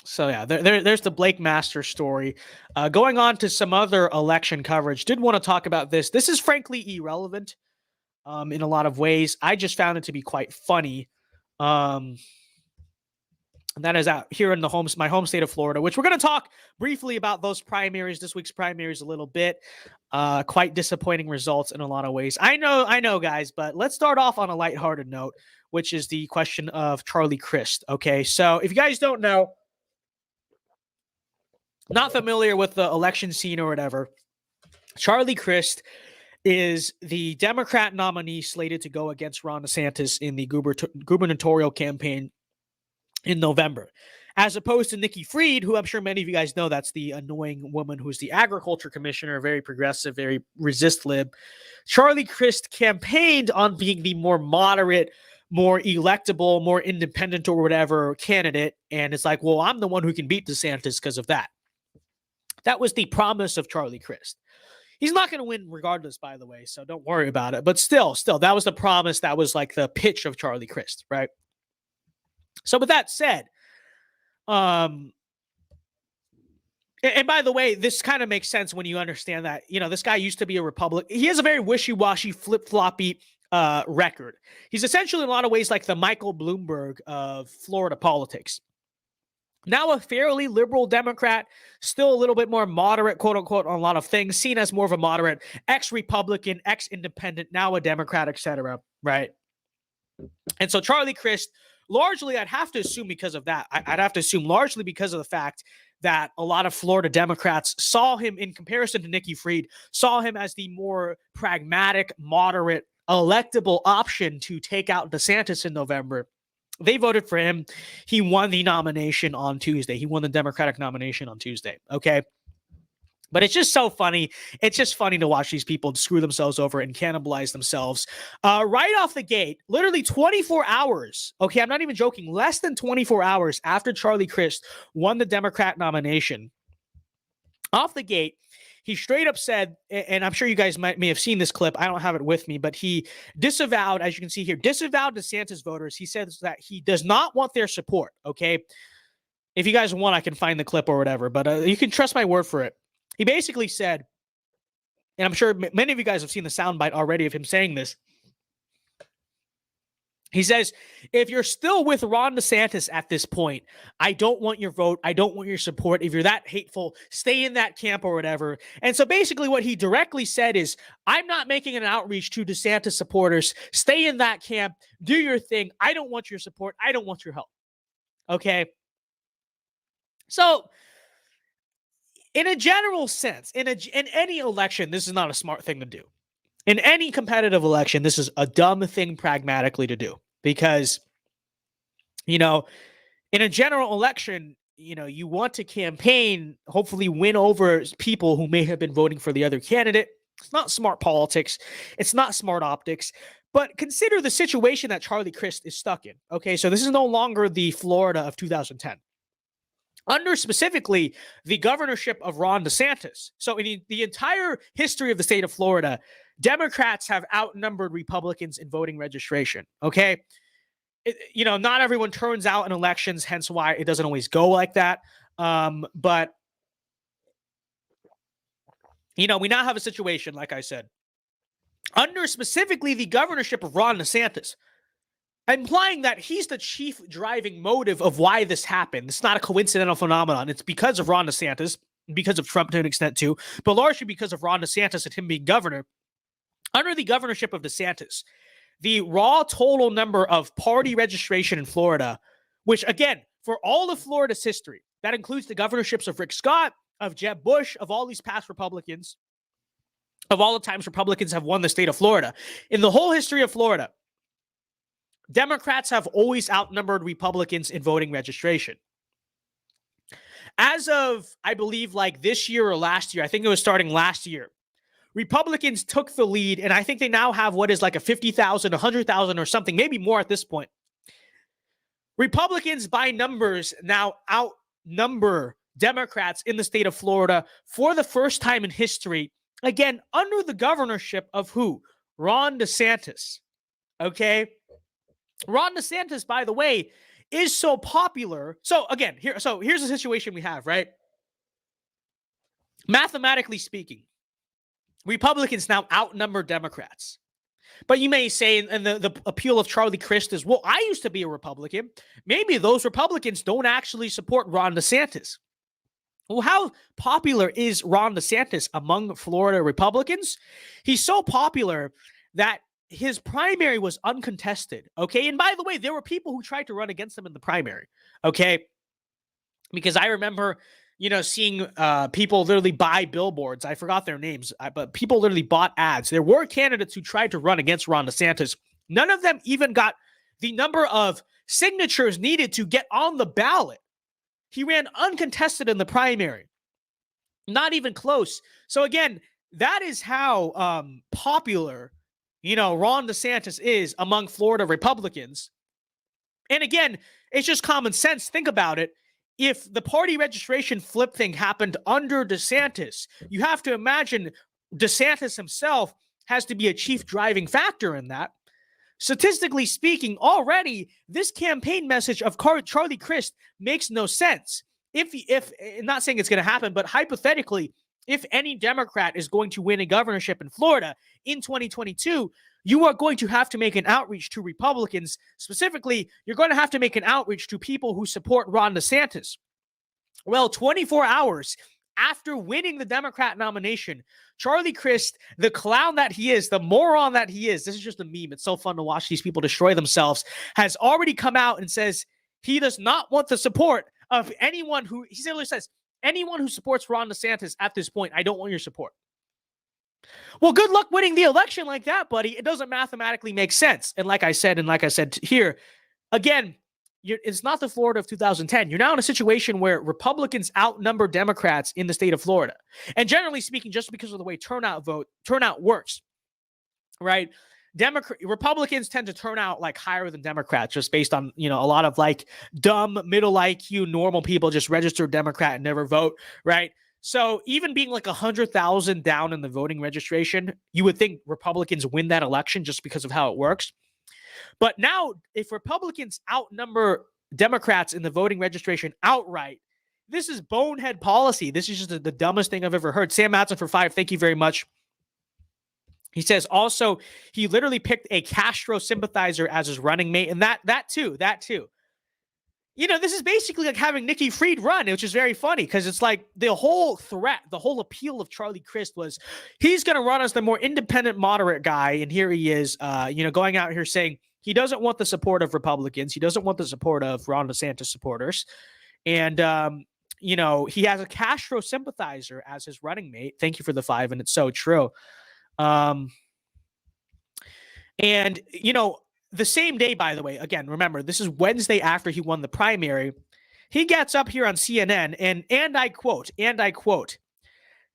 [SPEAKER 1] So yeah, there's the Blake Masters story. Going on to some other election coverage, did want to talk about this. This is frankly irrelevant in a lot of ways. I just found it to be quite funny. And that is out here in my home state of Florida, which we're going to talk briefly about those primaries, this week's primaries a little bit. Quite disappointing results in a lot of ways. I know, guys, but let's start off on a lighthearted note, which is the question of Charlie Crist. Okay, so if you guys don't know, not familiar with the election scene or whatever, Charlie Crist is the Democrat nominee slated to go against Ron DeSantis in the gubernatorial campaign in November, as opposed to Nikki Fried, who I'm sure many of you guys know, that's the annoying woman who's the agriculture commissioner, very progressive, very resist lib. Charlie Crist campaigned on being the more moderate, more electable, more independent or whatever candidate. And it's like, well, I'm the one who can beat DeSantis because of that. That was the promise of Charlie Crist. He's not going to win regardless, by the way, so don't worry about it. But still, that was the promise. That was like the pitch of Charlie Crist, right? So with that said, and by the way, this kind of makes sense when you understand that, this guy used to be a Republican. He has a very wishy-washy, flip-floppy record. He's essentially in a lot of ways like the Michael Bloomberg of Florida politics. Now a fairly liberal Democrat, still a little bit more moderate, quote unquote, on a lot of things, seen as more of a moderate, ex-Republican, ex-independent, now a Democrat, etc. Right? And so Charlie Crist, largely, I'd have to assume because of that. I'd have to assume largely because of the fact that a lot of Florida Democrats saw him, in comparison to Nikki Fried, saw him as the more pragmatic, moderate, electable option to take out DeSantis in November. They voted for him. He won the nomination on Tuesday. He won the Democratic nomination on Tuesday. Okay. But it's just so funny. It's just funny to watch these people screw themselves over and cannibalize themselves. Right off the gate, literally 24 hours. Okay, I'm not even joking. Less than 24 hours after Charlie Crist won the Democrat nomination. Off the gate, he straight up said, and I'm sure you guys may have seen this clip. I don't have it with me, but he disavowed, as you can see here, disavowed DeSantis voters. He says that he does not want their support, okay? If you guys want, I can find the clip or whatever, but you can trust my word for it. He basically said, and I'm sure many of you guys have seen the soundbite already of him saying this. He says, if you're still with Ron DeSantis at this point, I don't want your vote. I don't want your support. If you're that hateful, stay in that camp or whatever. And so basically what he directly said is, I'm not making an outreach to DeSantis supporters. Stay in that camp. Do your thing. I don't want your support. I don't want your help. Okay? So in a general sense, in any election, this is not a smart thing to do. In any competitive election, this is a dumb thing pragmatically to do because, in a general election, you want to campaign, hopefully win over people who may have been voting for the other candidate. It's not smart politics. It's not smart optics. But consider the situation that Charlie Crist is stuck in. Okay, so this is no longer the Florida of 2010. Under specifically the governorship of Ron DeSantis. So in the entire history of the state of Florida, Democrats have outnumbered Republicans in voting registration, okay? Not everyone turns out in elections, hence why it doesn't always go like that. But, we now have a situation, like I said, under specifically the governorship of Ron DeSantis, implying that he's the chief driving motive of why this happened. It's not a coincidental phenomenon. It's because of Ron DeSantis, because of Trump to an extent too, but largely because of Ron DeSantis and him being governor. Under the governorship of DeSantis, the raw total number of party registration in Florida, which again, for all of Florida's history, that includes the governorships of Rick Scott, of Jeb Bush, of all these past Republicans, of all the times Republicans have won the state of Florida. In the whole history of Florida, Democrats have always outnumbered Republicans in voting registration. As of, I believe, like this year or last year, I think it was starting last year, Republicans took the lead, and I think they now have what is like a 50,000, 100,000 or something, maybe more at this point. Republicans by numbers now outnumber Democrats in the state of Florida for the first time in history, again, under the governorship of who? Ron DeSantis. Okay? Ron DeSantis, by the way, is so popular. So again, here's the situation we have, right? Mathematically speaking, Republicans now outnumber Democrats. But you may say, and the appeal of Charlie Crist is, well, I used to be a Republican. Maybe those Republicans don't actually support Ron DeSantis. Well, how popular is Ron DeSantis among Florida Republicans? He's so popular that his primary was uncontested, okay? And by the way, there were people who tried to run against him in the primary, okay? Because I remember, seeing people literally buy billboards. I forgot their names, but people literally bought ads. There were candidates who tried to run against Ron DeSantis. None of them even got the number of signatures needed to get on the ballot. He ran uncontested in the primary. Not even close. So again, that is how popular, Ron DeSantis is among Florida Republicans. And again, it's just common sense. Think about it. If the party registration flip thing happened under DeSantis, you have to imagine DeSantis himself has to be a chief driving factor in that. Statistically speaking, already this campaign message of Charlie Crist makes no sense. If I'm not saying it's going to happen, but hypothetically, if any Democrat is going to win a governorship in Florida in 2022, you are going to have to make an outreach to Republicans. Specifically, you're going to have to make an outreach to people who support Ron DeSantis. Well, 24 hours after winning the Democrat nomination, Charlie Crist, the clown that he is, the moron that he is, this is just a meme. It's so fun to watch these people destroy themselves, has already come out and says he does not want the support of anyone who, he literally says, anyone who supports Ron DeSantis at this point, I don't want your support. Well, good luck winning the election like that, buddy. It doesn't mathematically make sense. And like I said here, again, it's not the Florida of 2010. You're now in a situation where Republicans outnumber Democrats in the state of Florida. And generally speaking, just because of the way turnout works, right? Republicans tend to turn out like higher than Democrats just based on, a lot of like dumb, middle IQ, normal people just register Democrat and never vote, right? So even being like 100,000 down in the voting registration, you would think Republicans win that election just because of how it works. But now, if Republicans outnumber Democrats in the voting registration outright, this is bonehead policy. This is just the dumbest thing I've ever heard. Sam Matson for 5, thank you very much. He says also, he literally picked a Castro sympathizer as his running mate, and that too. This is basically like having Nikki Fried run, which is very funny because it's like the whole threat, the whole appeal of Charlie Crist was he's going to run as the more independent, moderate guy. And here he is, going out here saying he doesn't want the support of Republicans. He doesn't want the support of Ron DeSantis supporters. And, he has a Castro sympathizer as his running mate. Thank you for the 5. And it's so true. The same day, by the way, again, remember, this is Wednesday after he won the primary. He gets up here on CNN and I quote,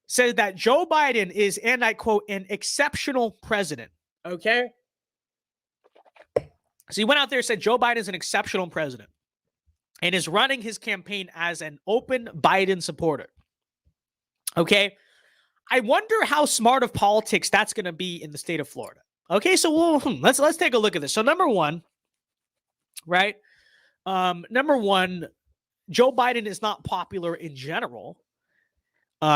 [SPEAKER 1] says that Joe Biden is, and I quote, an exceptional president. Okay. So he went out there and said Joe Biden is an exceptional president and is running his campaign as an open Biden supporter. Okay. I wonder how smart of politics that's going to be in the state of Florida. Okay, so let's take a look at this. So number one, right? Joe Biden is not popular in general.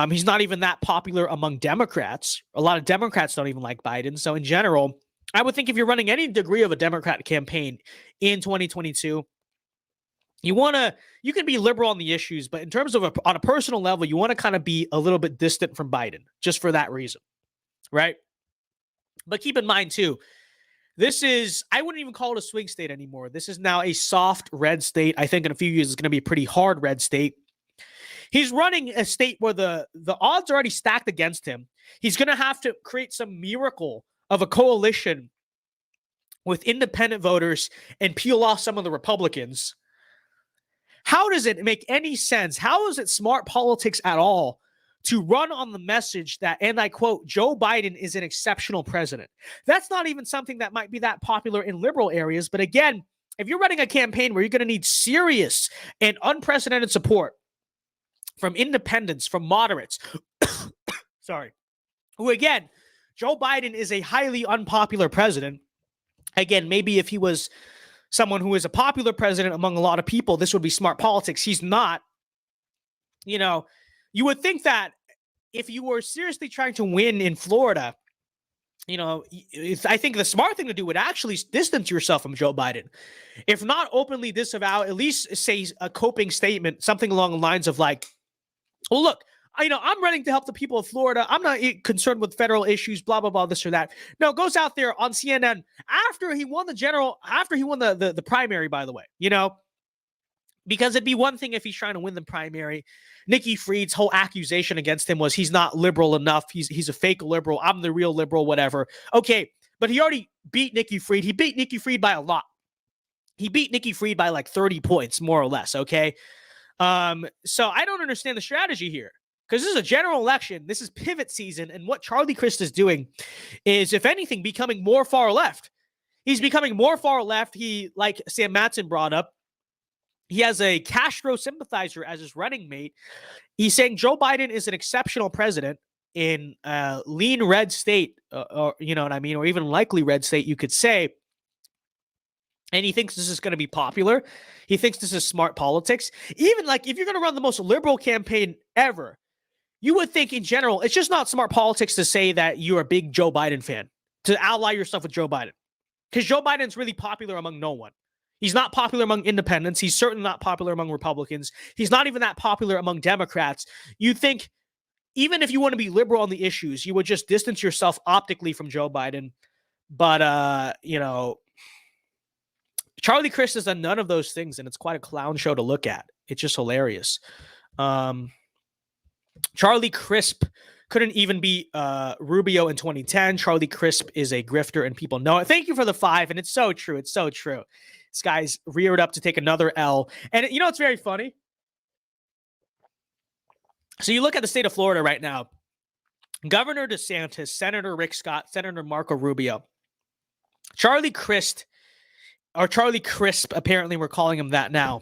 [SPEAKER 1] He's not even that popular among Democrats. A lot of Democrats don't even like Biden. So in general, I would think if you're running any degree of a Democrat campaign in 2022, you can be liberal on the issues, but in terms of on a personal level, you want to kind of be a little bit distant from Biden just for that reason, right? But keep in mind, too, I wouldn't even call it a swing state anymore. This is now a soft red state. I think in a few years, it's going to be a pretty hard red state. He's running a state where the odds are already stacked against him. He's going to have to create some miracle of a coalition with independent voters and peel off some of the Republicans. How does it make any sense? How is it smart politics at all to run on the message that, and I quote, Joe Biden is an exceptional president? That's not even something that might be that popular in liberal areas. But again, if you're running a campaign where you're going to need serious and unprecedented support from independents, from moderates. Sorry. Who, again, Joe Biden is a highly unpopular president. Again, maybe if he was someone who is a popular president among a lot of people, this would be smart politics. He's not. You know, you would think that if you were seriously trying to win in Florida, you know, I think the smart thing to do would actually distance yourself from Joe Biden. If not openly disavow, at least say a coping statement, something along the lines of like, well, look, I'm running to help the people of Florida. I'm not concerned with federal issues, blah, blah, blah, this or that. No, goes out there on CNN after he won the primary, by the way, because it'd be one thing if he's trying to win the primary. Nikki Fried's whole accusation against him was he's not liberal enough. He's a fake liberal. I'm the real liberal, whatever. Okay, but he already beat Nikki Fried. He beat Nikki Fried by a lot. He beat Nikki Fried by like 30 points, more or less, okay? So I don't understand the strategy here because this is a general election. This is pivot season, and what Charlie Crist is doing is, if anything, becoming more far left. He's becoming more far left. He, like Sam Matson brought up, he has a Castro sympathizer as his running mate. He's saying Joe Biden is an exceptional president in a lean red state, or you know what I mean, or even likely red state, you could say. And he thinks this is going to be popular. He thinks this is smart politics. Even like if you're going to run the most liberal campaign ever, you would think in general, it's just not smart politics to say that you're a big Joe Biden fan, to ally yourself with Joe Biden. Because Joe Biden's really popular among no one. He's not popular among independents. He's certainly not popular among Republicans. He's not even that popular among Democrats. You think even if you want to be liberal on the issues, you would just distance yourself optically from Joe Biden. But, Charlie Crist has done none of those things, and it's quite a clown show to look at. It's just hilarious. Charlie Crist couldn't even be Rubio in 2010. Charlie Crist is a grifter, and people know it. Thank you for the 5, and it's so true. It's so true. This guy's reared up to take another L. And it's very funny. So you look at the state of Florida right now. Governor DeSantis, Senator Rick Scott, Senator Marco Rubio. Charlie Crist, or Charlie Crisp, apparently we're calling him that now,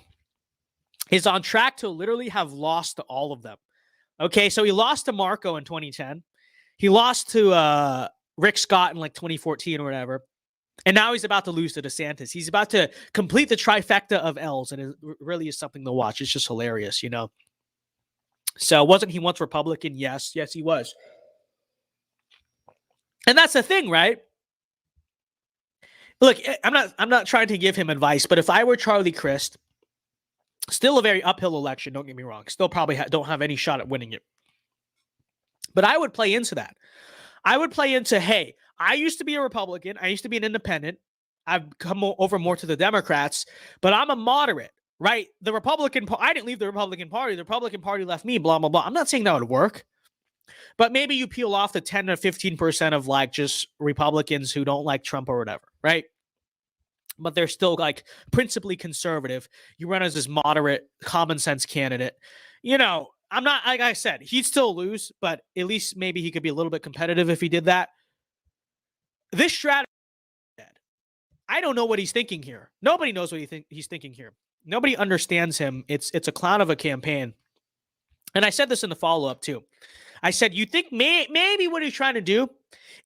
[SPEAKER 1] is on track to literally have lost to all of them. Okay, so he lost to Marco in 2010. He lost to Rick Scott in like 2014 or whatever. And now he's about to lose to DeSantis. He's about to complete the trifecta of L's, and it really is something to watch. It's just hilarious, So wasn't he once Republican? Yes, he was. And that's the thing, right? Look, I'm not trying to give him advice, but if I were Charlie Crist, still a very uphill election, don't get me wrong. Still probably don't have any shot at winning it. But I would play into that. I would play into, hey, I used to be a Republican. I used to be an independent. I've come over more to the Democrats, but I'm a moderate, right? I didn't leave the Republican Party. The Republican Party left me, blah, blah, blah. I'm not saying that would work, but maybe you peel off the 10 to 15% of like just Republicans who don't like Trump or whatever, right? But they're still like principally conservative. You run as this moderate, common sense candidate. I'm not, like I said, he'd still lose, but at least maybe he could be a little bit competitive if he did that. This strategy, I don't know what he's thinking here. Nobody knows what he's thinking here. Nobody understands him. It's a clown of a campaign. And I said this in the follow-up too. I said, you think maybe what he's trying to do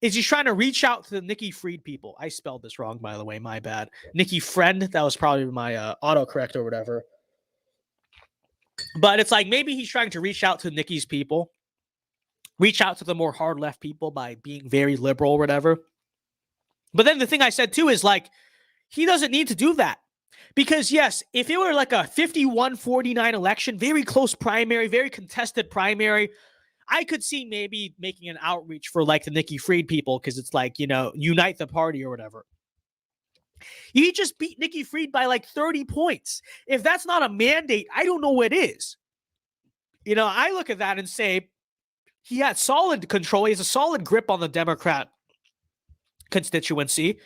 [SPEAKER 1] is he's trying to reach out to the Nikki Fried people. I spelled this wrong, by the way. My bad. Nikki Friend. That was probably my autocorrect or whatever. But it's like maybe he's trying to reach out to Nikki's people, reach out to the more hard left people by being very liberal or whatever. But then the thing I said too is like, he doesn't need to do that. Because yes, if it were like a 51-49 election, very close primary, very contested primary, I could see maybe making an outreach for like the Nikki Fried people because it's like, unite the party or whatever. He just beat Nikki Fried by like 30 points. If that's not a mandate, I don't know what is. I look at that and say he had solid control. He has a solid grip on the Democrat constituency,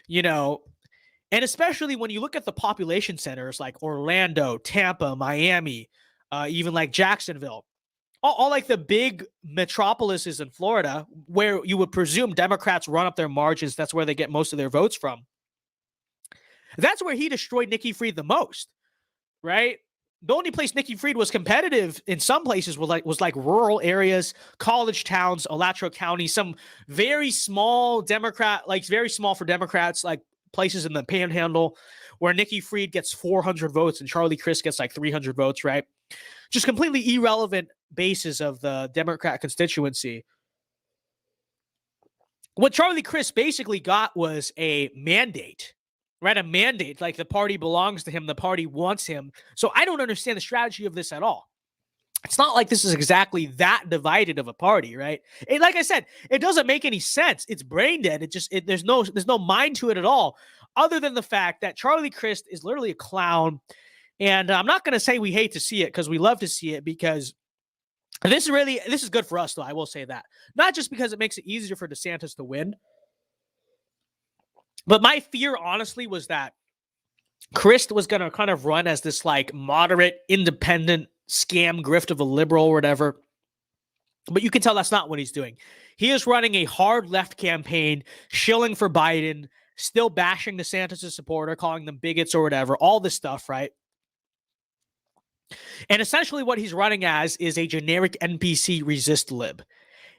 [SPEAKER 1] and especially when you look at the population centers like Orlando, Tampa, Miami, even like Jacksonville, all like the big metropolises in Florida where you would presume Democrats run up their margins. That's where they get most of their votes from. That's where he destroyed Nikki Fried the most, right? the only place Nikki Fried was competitive in some places was like rural areas, college towns, Alachua County, some very small very small for Democrats, like places in the Panhandle where Nikki Fried gets 400 votes and Charlie Crist gets like 300 votes, right? Just completely irrelevant bases of the Democrat constituency. What Charlie Crist basically got was a mandate, right? A mandate, like the party belongs to him, the party wants him. So I don't understand the strategy of this at all. It's not like this is exactly that divided of a party, right? Like I said, it doesn't make any sense. It's brain dead. There's no mind to it at all, other than the fact that Charlie Crist is literally a clown. And I'm not going to say we hate to see it, because we love to see it, because this is good for us, though. I will say that. Not just because it makes it easier for DeSantis to win, but my fear, honestly, was that Crist was going to kind of run as this like moderate, independent scam grift of a liberal or whatever. But you can tell that's not what he's doing. He is running a hard left campaign, shilling for Biden, still bashing DeSantis' supporter, calling them bigots or whatever, all this stuff, right? And essentially what he's running as is a generic NPC resist lib.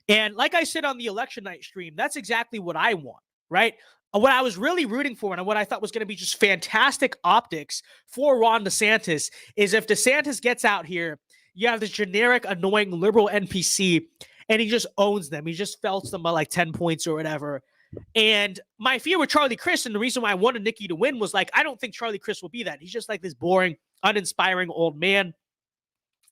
[SPEAKER 1] And like I said on the election night stream, that's exactly what I want, right? What I was really rooting for and what I thought was going to be just fantastic optics for Ron DeSantis is if DeSantis gets out here, you have this generic, annoying liberal NPC, and he just owns them. He just felts them by like 10 points or whatever. And my fear with Charlie Crist, and the reason why I wanted Nikki to win, was like, I don't think Charlie Crist will be that. He's just like this boring, uninspiring old man.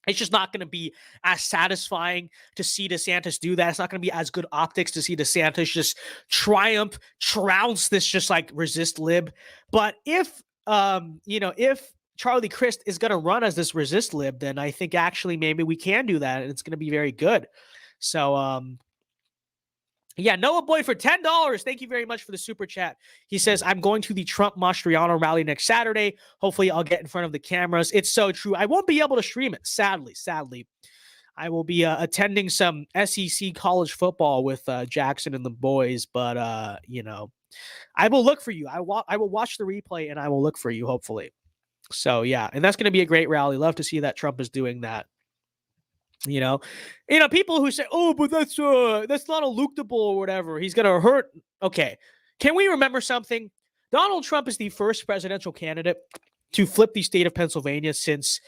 [SPEAKER 1] It's just not going to be as satisfying to see DeSantis do that. It's not going to be as good optics to see DeSantis just trounce this just like resist lib. But if Charlie Crist is going to run as this resist lib, then I think actually maybe we can do that, and it's going to be very good. So, yeah, Noah Boy for $10. Thank you very much for the super chat. He says, I'm going to the Trump Mastriano rally next Saturday. Hopefully I'll get in front of the cameras. It's so true. I won't be able to stream it, sadly. I will be attending some SEC college football with Jackson and the boys, but, I will look for you. I will watch the replay, and I will look for you, hopefully. So, yeah, and that's going to be a great rally. Love to see that Trump is doing that. People who say, oh, but that's not eluctable or whatever. He's going to hurt. Okay. Can we remember something? Donald Trump is the first presidential candidate to flip the state of Pennsylvania since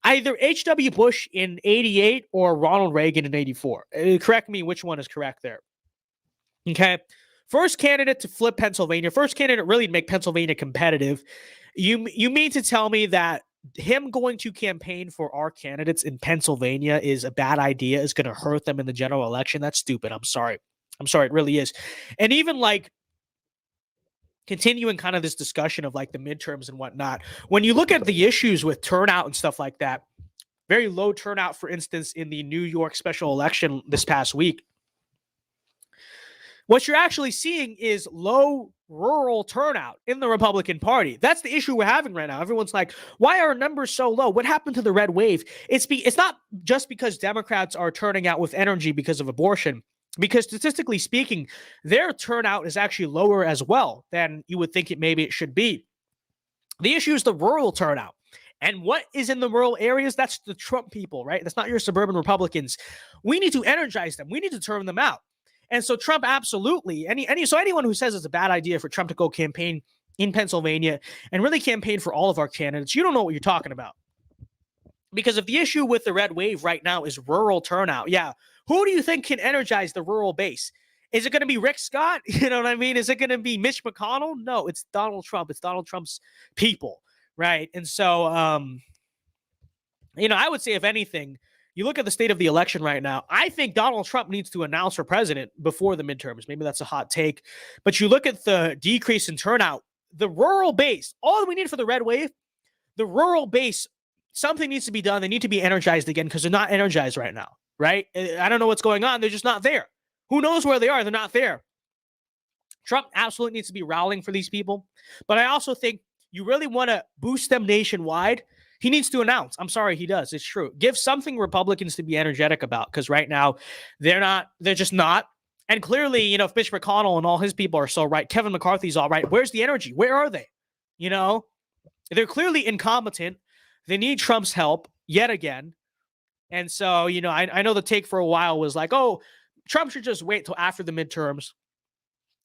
[SPEAKER 1] either H.W. Bush in 88 or Ronald Reagan in 84. Correct me which one is correct there. Okay. First candidate to flip Pennsylvania. First candidate really to make Pennsylvania competitive. You mean to tell me that him going to campaign for our candidates in Pennsylvania is a bad idea, is going to hurt them in the general election? That's stupid. I'm sorry. It really is. And even like continuing kind of this discussion of like the midterms and whatnot, when you look at the issues with turnout and stuff like that, very low turnout, for instance, in the New York special election this past week, what you're actually seeing is low rural turnout in the Republican Party. That's the issue we're having right now. Everyone's like, why are our numbers so low? What happened to the red wave? It's not just because Democrats are turning out with energy because of abortion, because statistically speaking, their turnout is actually lower as well than you would think it should be. The issue is the rural turnout. And what is in the rural areas? That's the Trump people, right? That's not your suburban Republicans. We need to energize them. We need to turn them out. And so Trump absolutely, so anyone who says it's a bad idea for Trump to go campaign in Pennsylvania and really campaign for all of our candidates, you don't know what you're talking about. Because if the issue with the red wave right now is rural turnout, yeah, who do you think can energize the rural base? Is it going to be Rick Scott? You know what I mean? Is it going to be Mitch McConnell? No, it's Donald Trump. It's Donald Trump's people, right? And so, I would say if anything, you look at the state of the election right now, I think Donald Trump needs to announce for president before the midterms. Maybe that's a hot take. But you look at the decrease in turnout, the rural base, all we need for the red wave, the rural base, something needs to be done. They need to be energized again because they're not energized right now, right? I don't know what's going on. They're just not there. Who knows where they are? They're not there. Trump absolutely needs to be rallying for these people. But I also think you really want to boost them nationwide. He needs to announce. I'm sorry, he does. It's true. Give something Republicans to be energetic about, because right now they're just not. And clearly, if Mitch McConnell and all his people are so right, Kevin McCarthy's all right. Where's the energy? Where are they? They're clearly incompetent. They need Trump's help yet again. And so, you know, I know the take for a while was like, oh, Trump should just wait till after the midterms.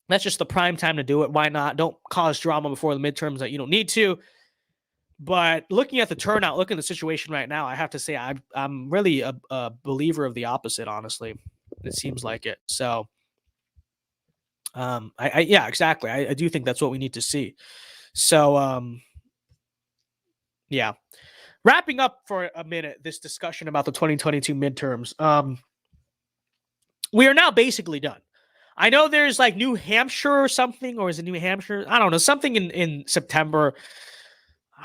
[SPEAKER 1] That's just the prime time to do it. Why not? Don't cause drama before the midterms that you don't need to. But looking at the turnout, looking at the situation right now, I have to say I'm really a believer of the opposite, honestly. It seems like it. So, yeah, exactly. I do think that's what we need to see. So, yeah. Wrapping up for a minute this discussion about the 2022 midterms. We are now basically done. I know there's like New Hampshire or something, or is it New Hampshire? I don't know. Something in September.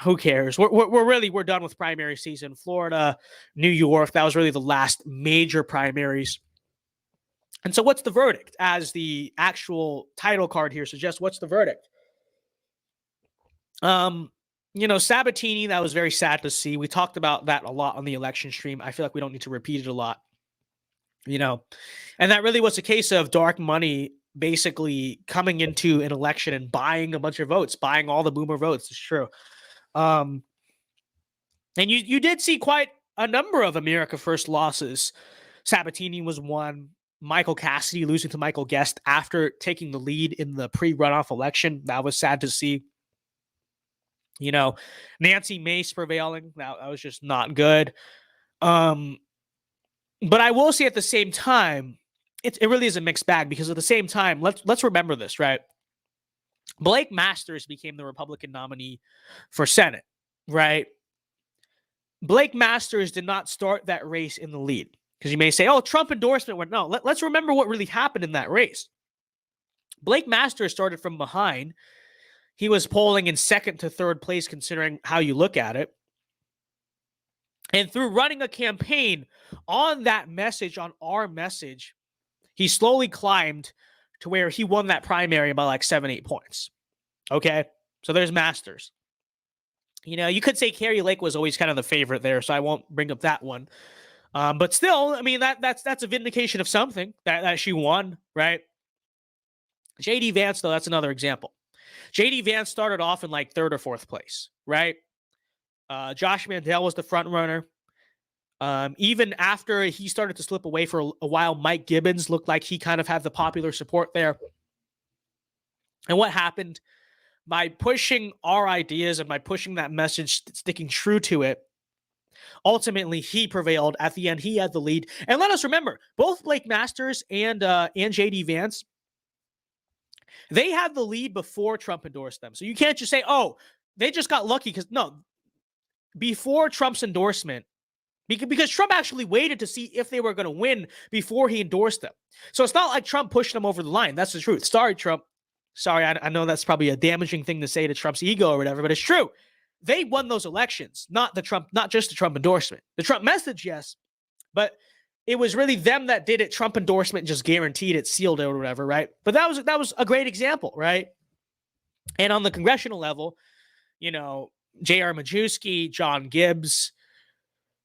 [SPEAKER 1] Who cares? We're done with primary season. Florida, New York, that was really the last major primaries. And so what's the verdict? As the actual title card here suggests, what's the verdict? You know, Sabatini, that was very sad to see. We talked about that a lot on the election stream. I feel like we don't need to repeat it a lot. You know, and that really was a case of dark money basically coming into an election and buying a bunch of votes, buying all the boomer votes. It's true. And you did see quite a number of America First losses. Sabatini was one. Michael Cassidy losing to Michael Guest after taking the lead in the pre-runoff election. That was sad to see. You know, Nancy Mace prevailing. That was just not good. But I will say at the same time, it really is a mixed bag, because at the same time, let's remember this, right? Blake Masters became the Republican nominee for Senate, right? Blake Masters did not start that race in the lead, because you may say, oh, Trump endorsement went. No, let's remember what really happened in that race. Blake Masters started from behind. He was polling in second to third place, considering how you look at it. And through running a campaign on that message, on our message, he slowly climbed to where he won that primary by like 7-8 points. Okay, so there's Masters. You know, you could say Kari Lake was always kind of the favorite there, so I won't bring up that one. But still, I mean, that's a vindication of something that she won, right? J.D. Vance, though, that's another example. J.D. Vance started off in like third or fourth place, right? Josh Mandel was the front runner. Even after he started to slip away for a while, Mike Gibbons looked like he kind of had the popular support there. And what happened? By pushing our ideas and by pushing that message, sticking true to it, ultimately he prevailed. At the end, he had the lead. And let us remember, both Blake Masters and J.D. Vance, they had the lead before Trump endorsed them. So you can't just say, oh, they just got lucky, because no, before Trump's endorsement, because Trump actually waited to see if they were going to win before he endorsed them. So it's not like Trump pushed them over the line. That's the truth. Sorry, Trump. Sorry, I know that's probably a damaging thing to say to Trump's ego or whatever, but it's true. They won those elections, not just the Trump endorsement. The Trump message, yes, but it was really them that did it. Trump endorsement just guaranteed it, sealed it or whatever, right? But that was a great example, right? And on the congressional level, you know, J.R. Majewski, John Gibbs,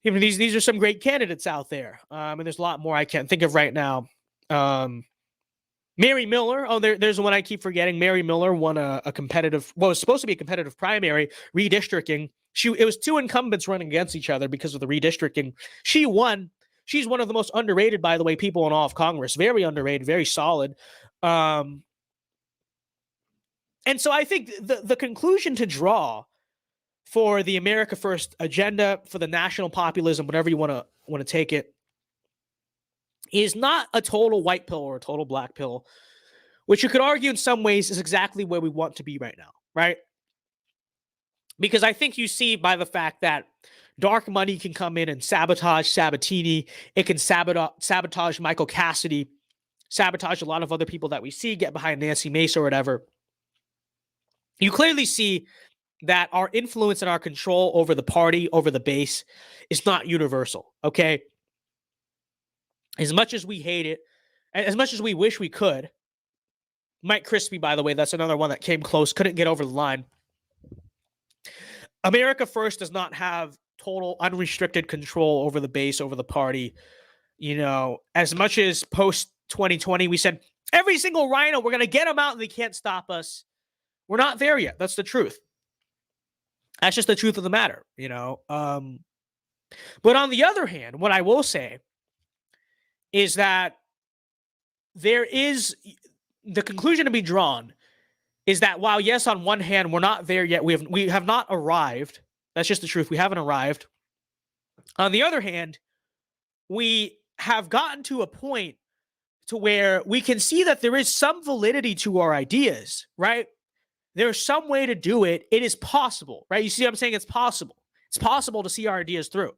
[SPEAKER 1] even these are some great candidates out there. And there's a lot more I can't think of right now. Mary Miller. Oh, there's the one I keep forgetting. Mary Miller won a competitive, well, it was supposed to be a competitive primary, redistricting. It was two incumbents running against each other because of the redistricting. She won. She's one of the most underrated, by the way, people in all of Congress. Very underrated, very solid. And so I think the conclusion to draw for the America First agenda, for the national populism, whatever you want to take it, is not a total white pill or a total black pill, which you could argue in some ways is exactly where we want to be right now, right? Because I think you see by the fact that dark money can come in and sabotage Sabatini, it can sabotage Michael Cassidy, sabotage a lot of other people that we see, get behind Nancy Mace or whatever. You clearly see that our influence and our control over the party, over the base, is not universal, okay? As much as we hate it, as much as we wish we could, Mike Crispy, by the way, that's another one that came close, couldn't get over the line. America First does not have total unrestricted control over the base, over the party. You know, as much as post-2020, we said, every single rhino, we're going to get them out and they can't stop us. We're not there yet. That's the truth. That's just the truth of the matter, you know. But on the other hand, what I will say is that there is the conclusion to be drawn is that while yes, on one hand, we're not there yet, we have not arrived. That's just the truth. We haven't arrived. On the other hand, we have gotten to a point to where we can see that there is some validity to our ideas, right? There's some way to do it. It is possible, right? You see what I'm saying? It's possible. It's possible to see our ideas through.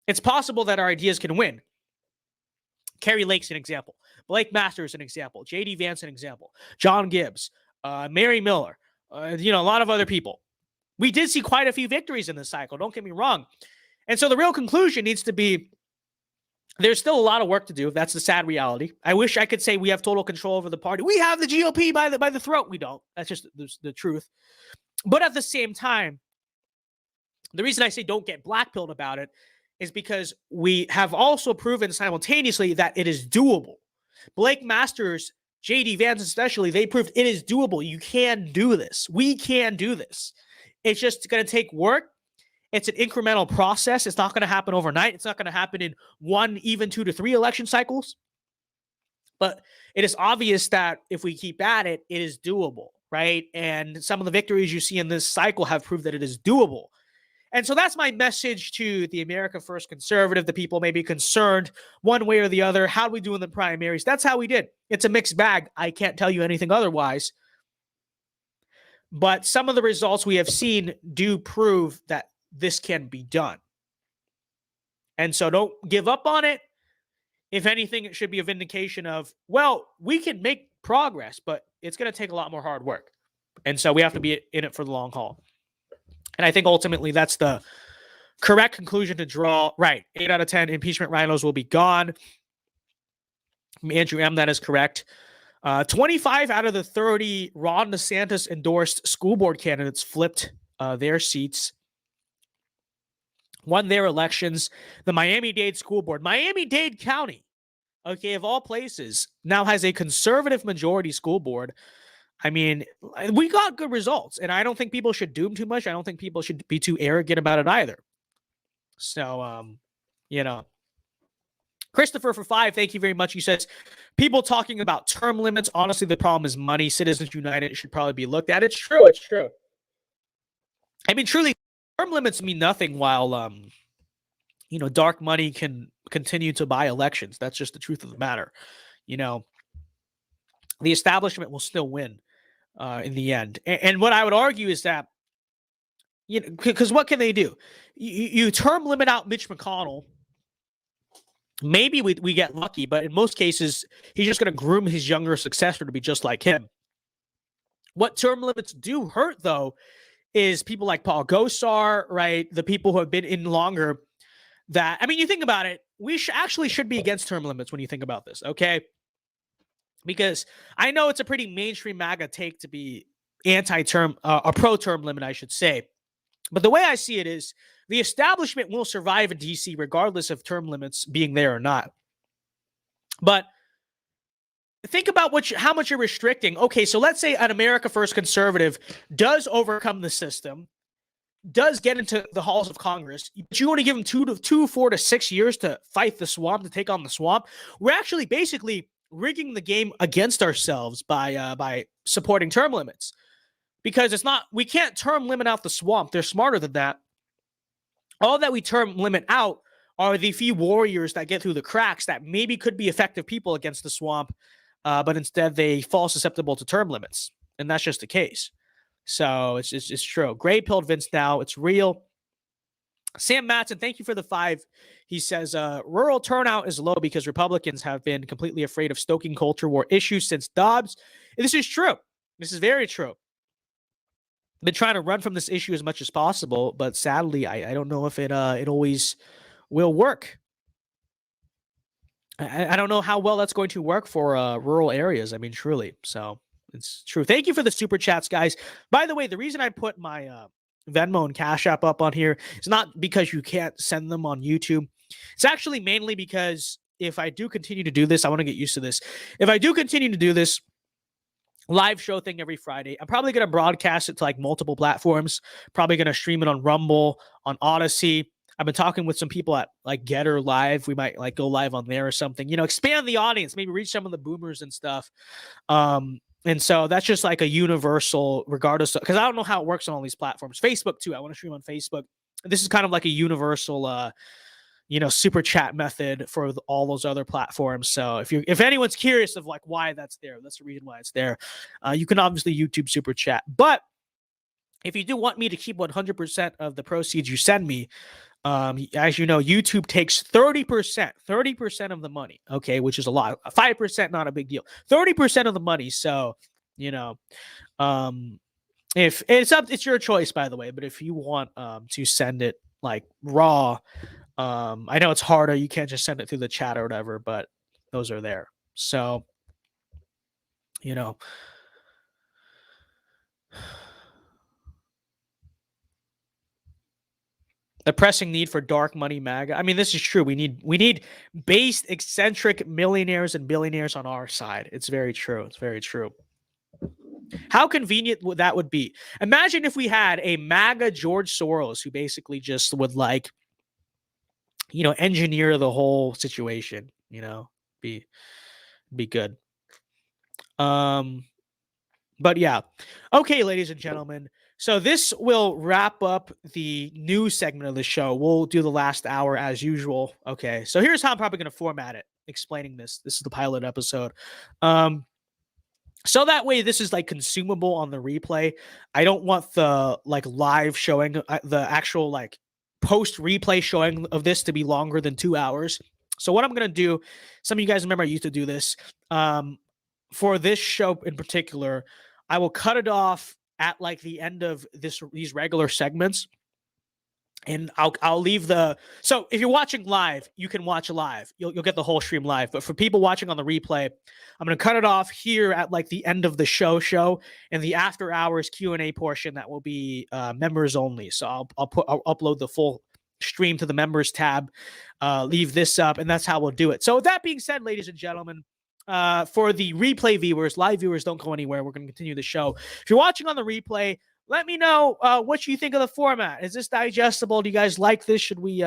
[SPEAKER 1] It's possible that our ideas can win. Kari Lake's an example. Blake Masters an example. J.D. Vance an example. John Gibbs. Mary Miller. A lot of other people. We did see quite a few victories in this cycle. Don't get me wrong. And so the real conclusion needs to be there's still a lot of work to do. That's the sad reality. I wish I could say we have total control over the party. We have the GOP by the throat. We don't. That's just the truth. But at the same time, the reason I say don't get blackpilled about it is because we have also proven simultaneously that it is doable. Blake Masters, J.D. Vance especially, they proved it is doable. You can do this. We can do this. It's just going to take work. It's an incremental process. It's not going to happen overnight. It's not going to happen in 1, even 2 to 3 election cycles. But it is obvious that if we keep at it, it is doable, right? And some of the victories you see in this cycle have proved that it is doable. And so that's my message to the America First conservative, the people may be concerned one way or the other. How do we do in the primaries? That's how we did. It's a mixed bag. I can't tell you anything otherwise. But some of the results we have seen do prove that this can be done. And so don't give up on it. If anything, it should be a vindication of, well, we can make progress, but it's going to take a lot more hard work. And so we have to be in it for the long haul. And I think ultimately that's the correct conclusion to draw. Right. 8 out of 10 impeachment rhinos will be gone. Andrew M., that is correct. 25 out of the 30 Ron DeSantis endorsed school board candidates flipped their seats, won their elections. The Miami-Dade School Board, Miami-Dade County, okay, of all places, now has a conservative majority school board. I mean, we got good results, and I don't think people should doom too much. I don't think people should be too arrogant about it either. So, Christopher for 5, thank you very much. He says, people talking about term limits. Honestly, the problem is money. Citizens United should probably be looked at. It's true. It's true. I mean, truly, term limits mean nothing while, dark money can continue to buy elections. That's just the truth of the matter. The establishment will still win in the end. And what I would argue is that, because what can they do? You term limit out Mitch McConnell. Maybe we get lucky, but in most cases, he's just going to groom his younger successor to be just like him. What term limits do hurt, though, is people like Paul Gosar, right? The people who have been in longer. That, I mean, you think about it, we should be against term limits when you think about this, okay? Because I know it's a pretty mainstream MAGA take to be anti-term, a pro-term limit, I should say. But the way I see it is the establishment will survive in DC regardless of term limits being there or not. But think about how much you're restricting. Okay, so let's say an America First conservative does overcome the system, does get into the halls of Congress, but you only give them 4 to 6 years to fight the swamp, to take on the swamp. We're actually basically rigging the game against ourselves by supporting term limits, because we can't term limit out the swamp. They're smarter than that. All that we term limit out are the few warriors that get through the cracks that maybe could be effective people against the swamp, but instead they fall susceptible to term limits, and that's just the case. So it's true. Gray pilled Vince now. It's real. Sam Matson, thank you for the 5. He says, rural turnout is low because Republicans have been completely afraid of stoking culture war issues since Dobbs. And this is true. This is very true. Been trying to run from this issue as much as possible, but sadly, I don't know if it always will work. I don't know how well that's going to work for rural areas. I mean, truly. So it's true. Thank you for the super chats, guys. By the way, the reason I put my Venmo and Cash App up on here is not because you can't send them on YouTube. It's actually mainly because if I do continue to do this, I want to get used to this. If I do continue to do this, live show thing every Friday. I'm probably going to broadcast it to like multiple platforms. Probably going to stream it on Rumble, on Odyssey. I've been talking with some people at like Getter Live. We might like go live on there or something, you know, expand the audience, maybe reach some of the boomers and stuff. And so that's just like a universal, regardless of, because I don't know how it works on all these platforms. Facebook too. I want to stream on Facebook. This is kind of like a universal, you know, super chat method for all those other platforms. So if anyone's curious of like why that's there, that's the reason why it's there. You can obviously YouTube super chat, but if you do want me to keep 100% of the proceeds you send me, as you know, YouTube takes 30% of the money. Okay. Which is a lot. 5%, not a big deal. 30% of the money. So, you know, if it's your choice, by the way, but if you want, to send it like raw, I know it's harder. You can't just send it through the chat or whatever, but those are there. So, you know, the pressing need for dark money MAGA. I mean, this is true. We need based, eccentric millionaires and billionaires on our side. It's very true. It's very true. How convenient that would be. Imagine if we had a MAGA George Soros who basically just would like, you know, engineer the whole situation, you know, be good. But yeah. Okay, ladies and gentlemen. So this will wrap up the news segment of the show. We'll do the last hour as usual. Okay. So here's how I'm probably going to format it, explaining this. This is the pilot episode. So that way this is like consumable on the replay. I don't want the like live showing, the actual like post replay showing of this to be longer than 2 hours. So what I'm going to do, some of you guys remember I used to do this. For this show in particular, I will cut it off at like the end of these regular segments, and I'll leave so if you're watching live, you can watch live. You'll get the whole stream live. But for people watching on the replay, I'm going to cut it off here at like the end of the show, and the after hours Q&A portion that will be members only. So I'll upload the full stream to the members tab, leave this up, and that's how we'll do it. So with that being said, ladies and gentlemen, for the replay viewers, live viewers don't go anywhere. We're going to continue the show. If you're watching on the replay, let me know what you think of the format. Is this digestible? Do you guys like this? Should we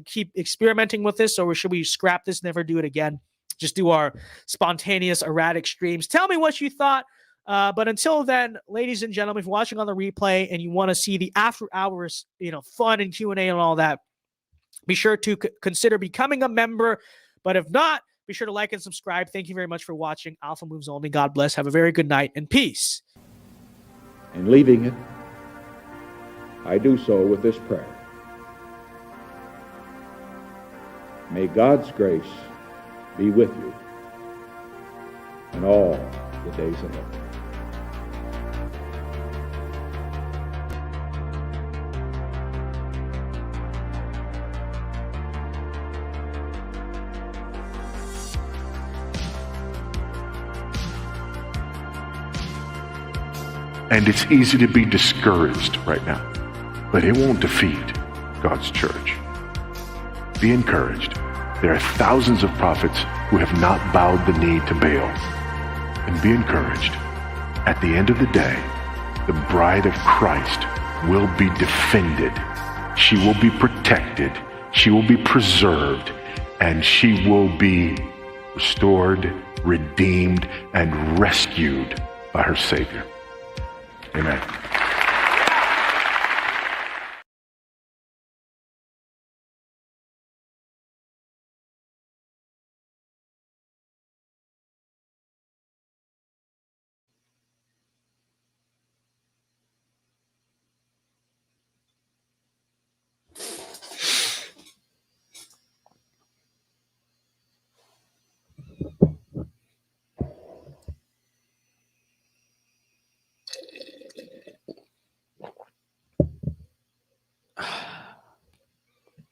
[SPEAKER 1] keep experimenting with this, or should we scrap this, never do it again? Just do our spontaneous, erratic streams. Tell me what you thought. But until then, ladies and gentlemen, if you're watching on the replay and you want to see the after hours, you know, fun and Q&A and all that, be sure to consider becoming a member. But if not, be sure to like and subscribe. Thank you very much for watching Alpha Moves Only. God bless. Have a very good night and peace.
[SPEAKER 8] And leaving it, I do so with this prayer. May God's grace be with you in all the days ahead.
[SPEAKER 9] And it's easy to be discouraged right now, but it won't defeat God's church. Be encouraged. There are thousands of prophets who have not bowed the knee to Baal. And be encouraged. At the end of the day, the bride of Christ will be defended. She will be protected. She will be preserved. And she will be restored, redeemed, and rescued by her Savior. Amen.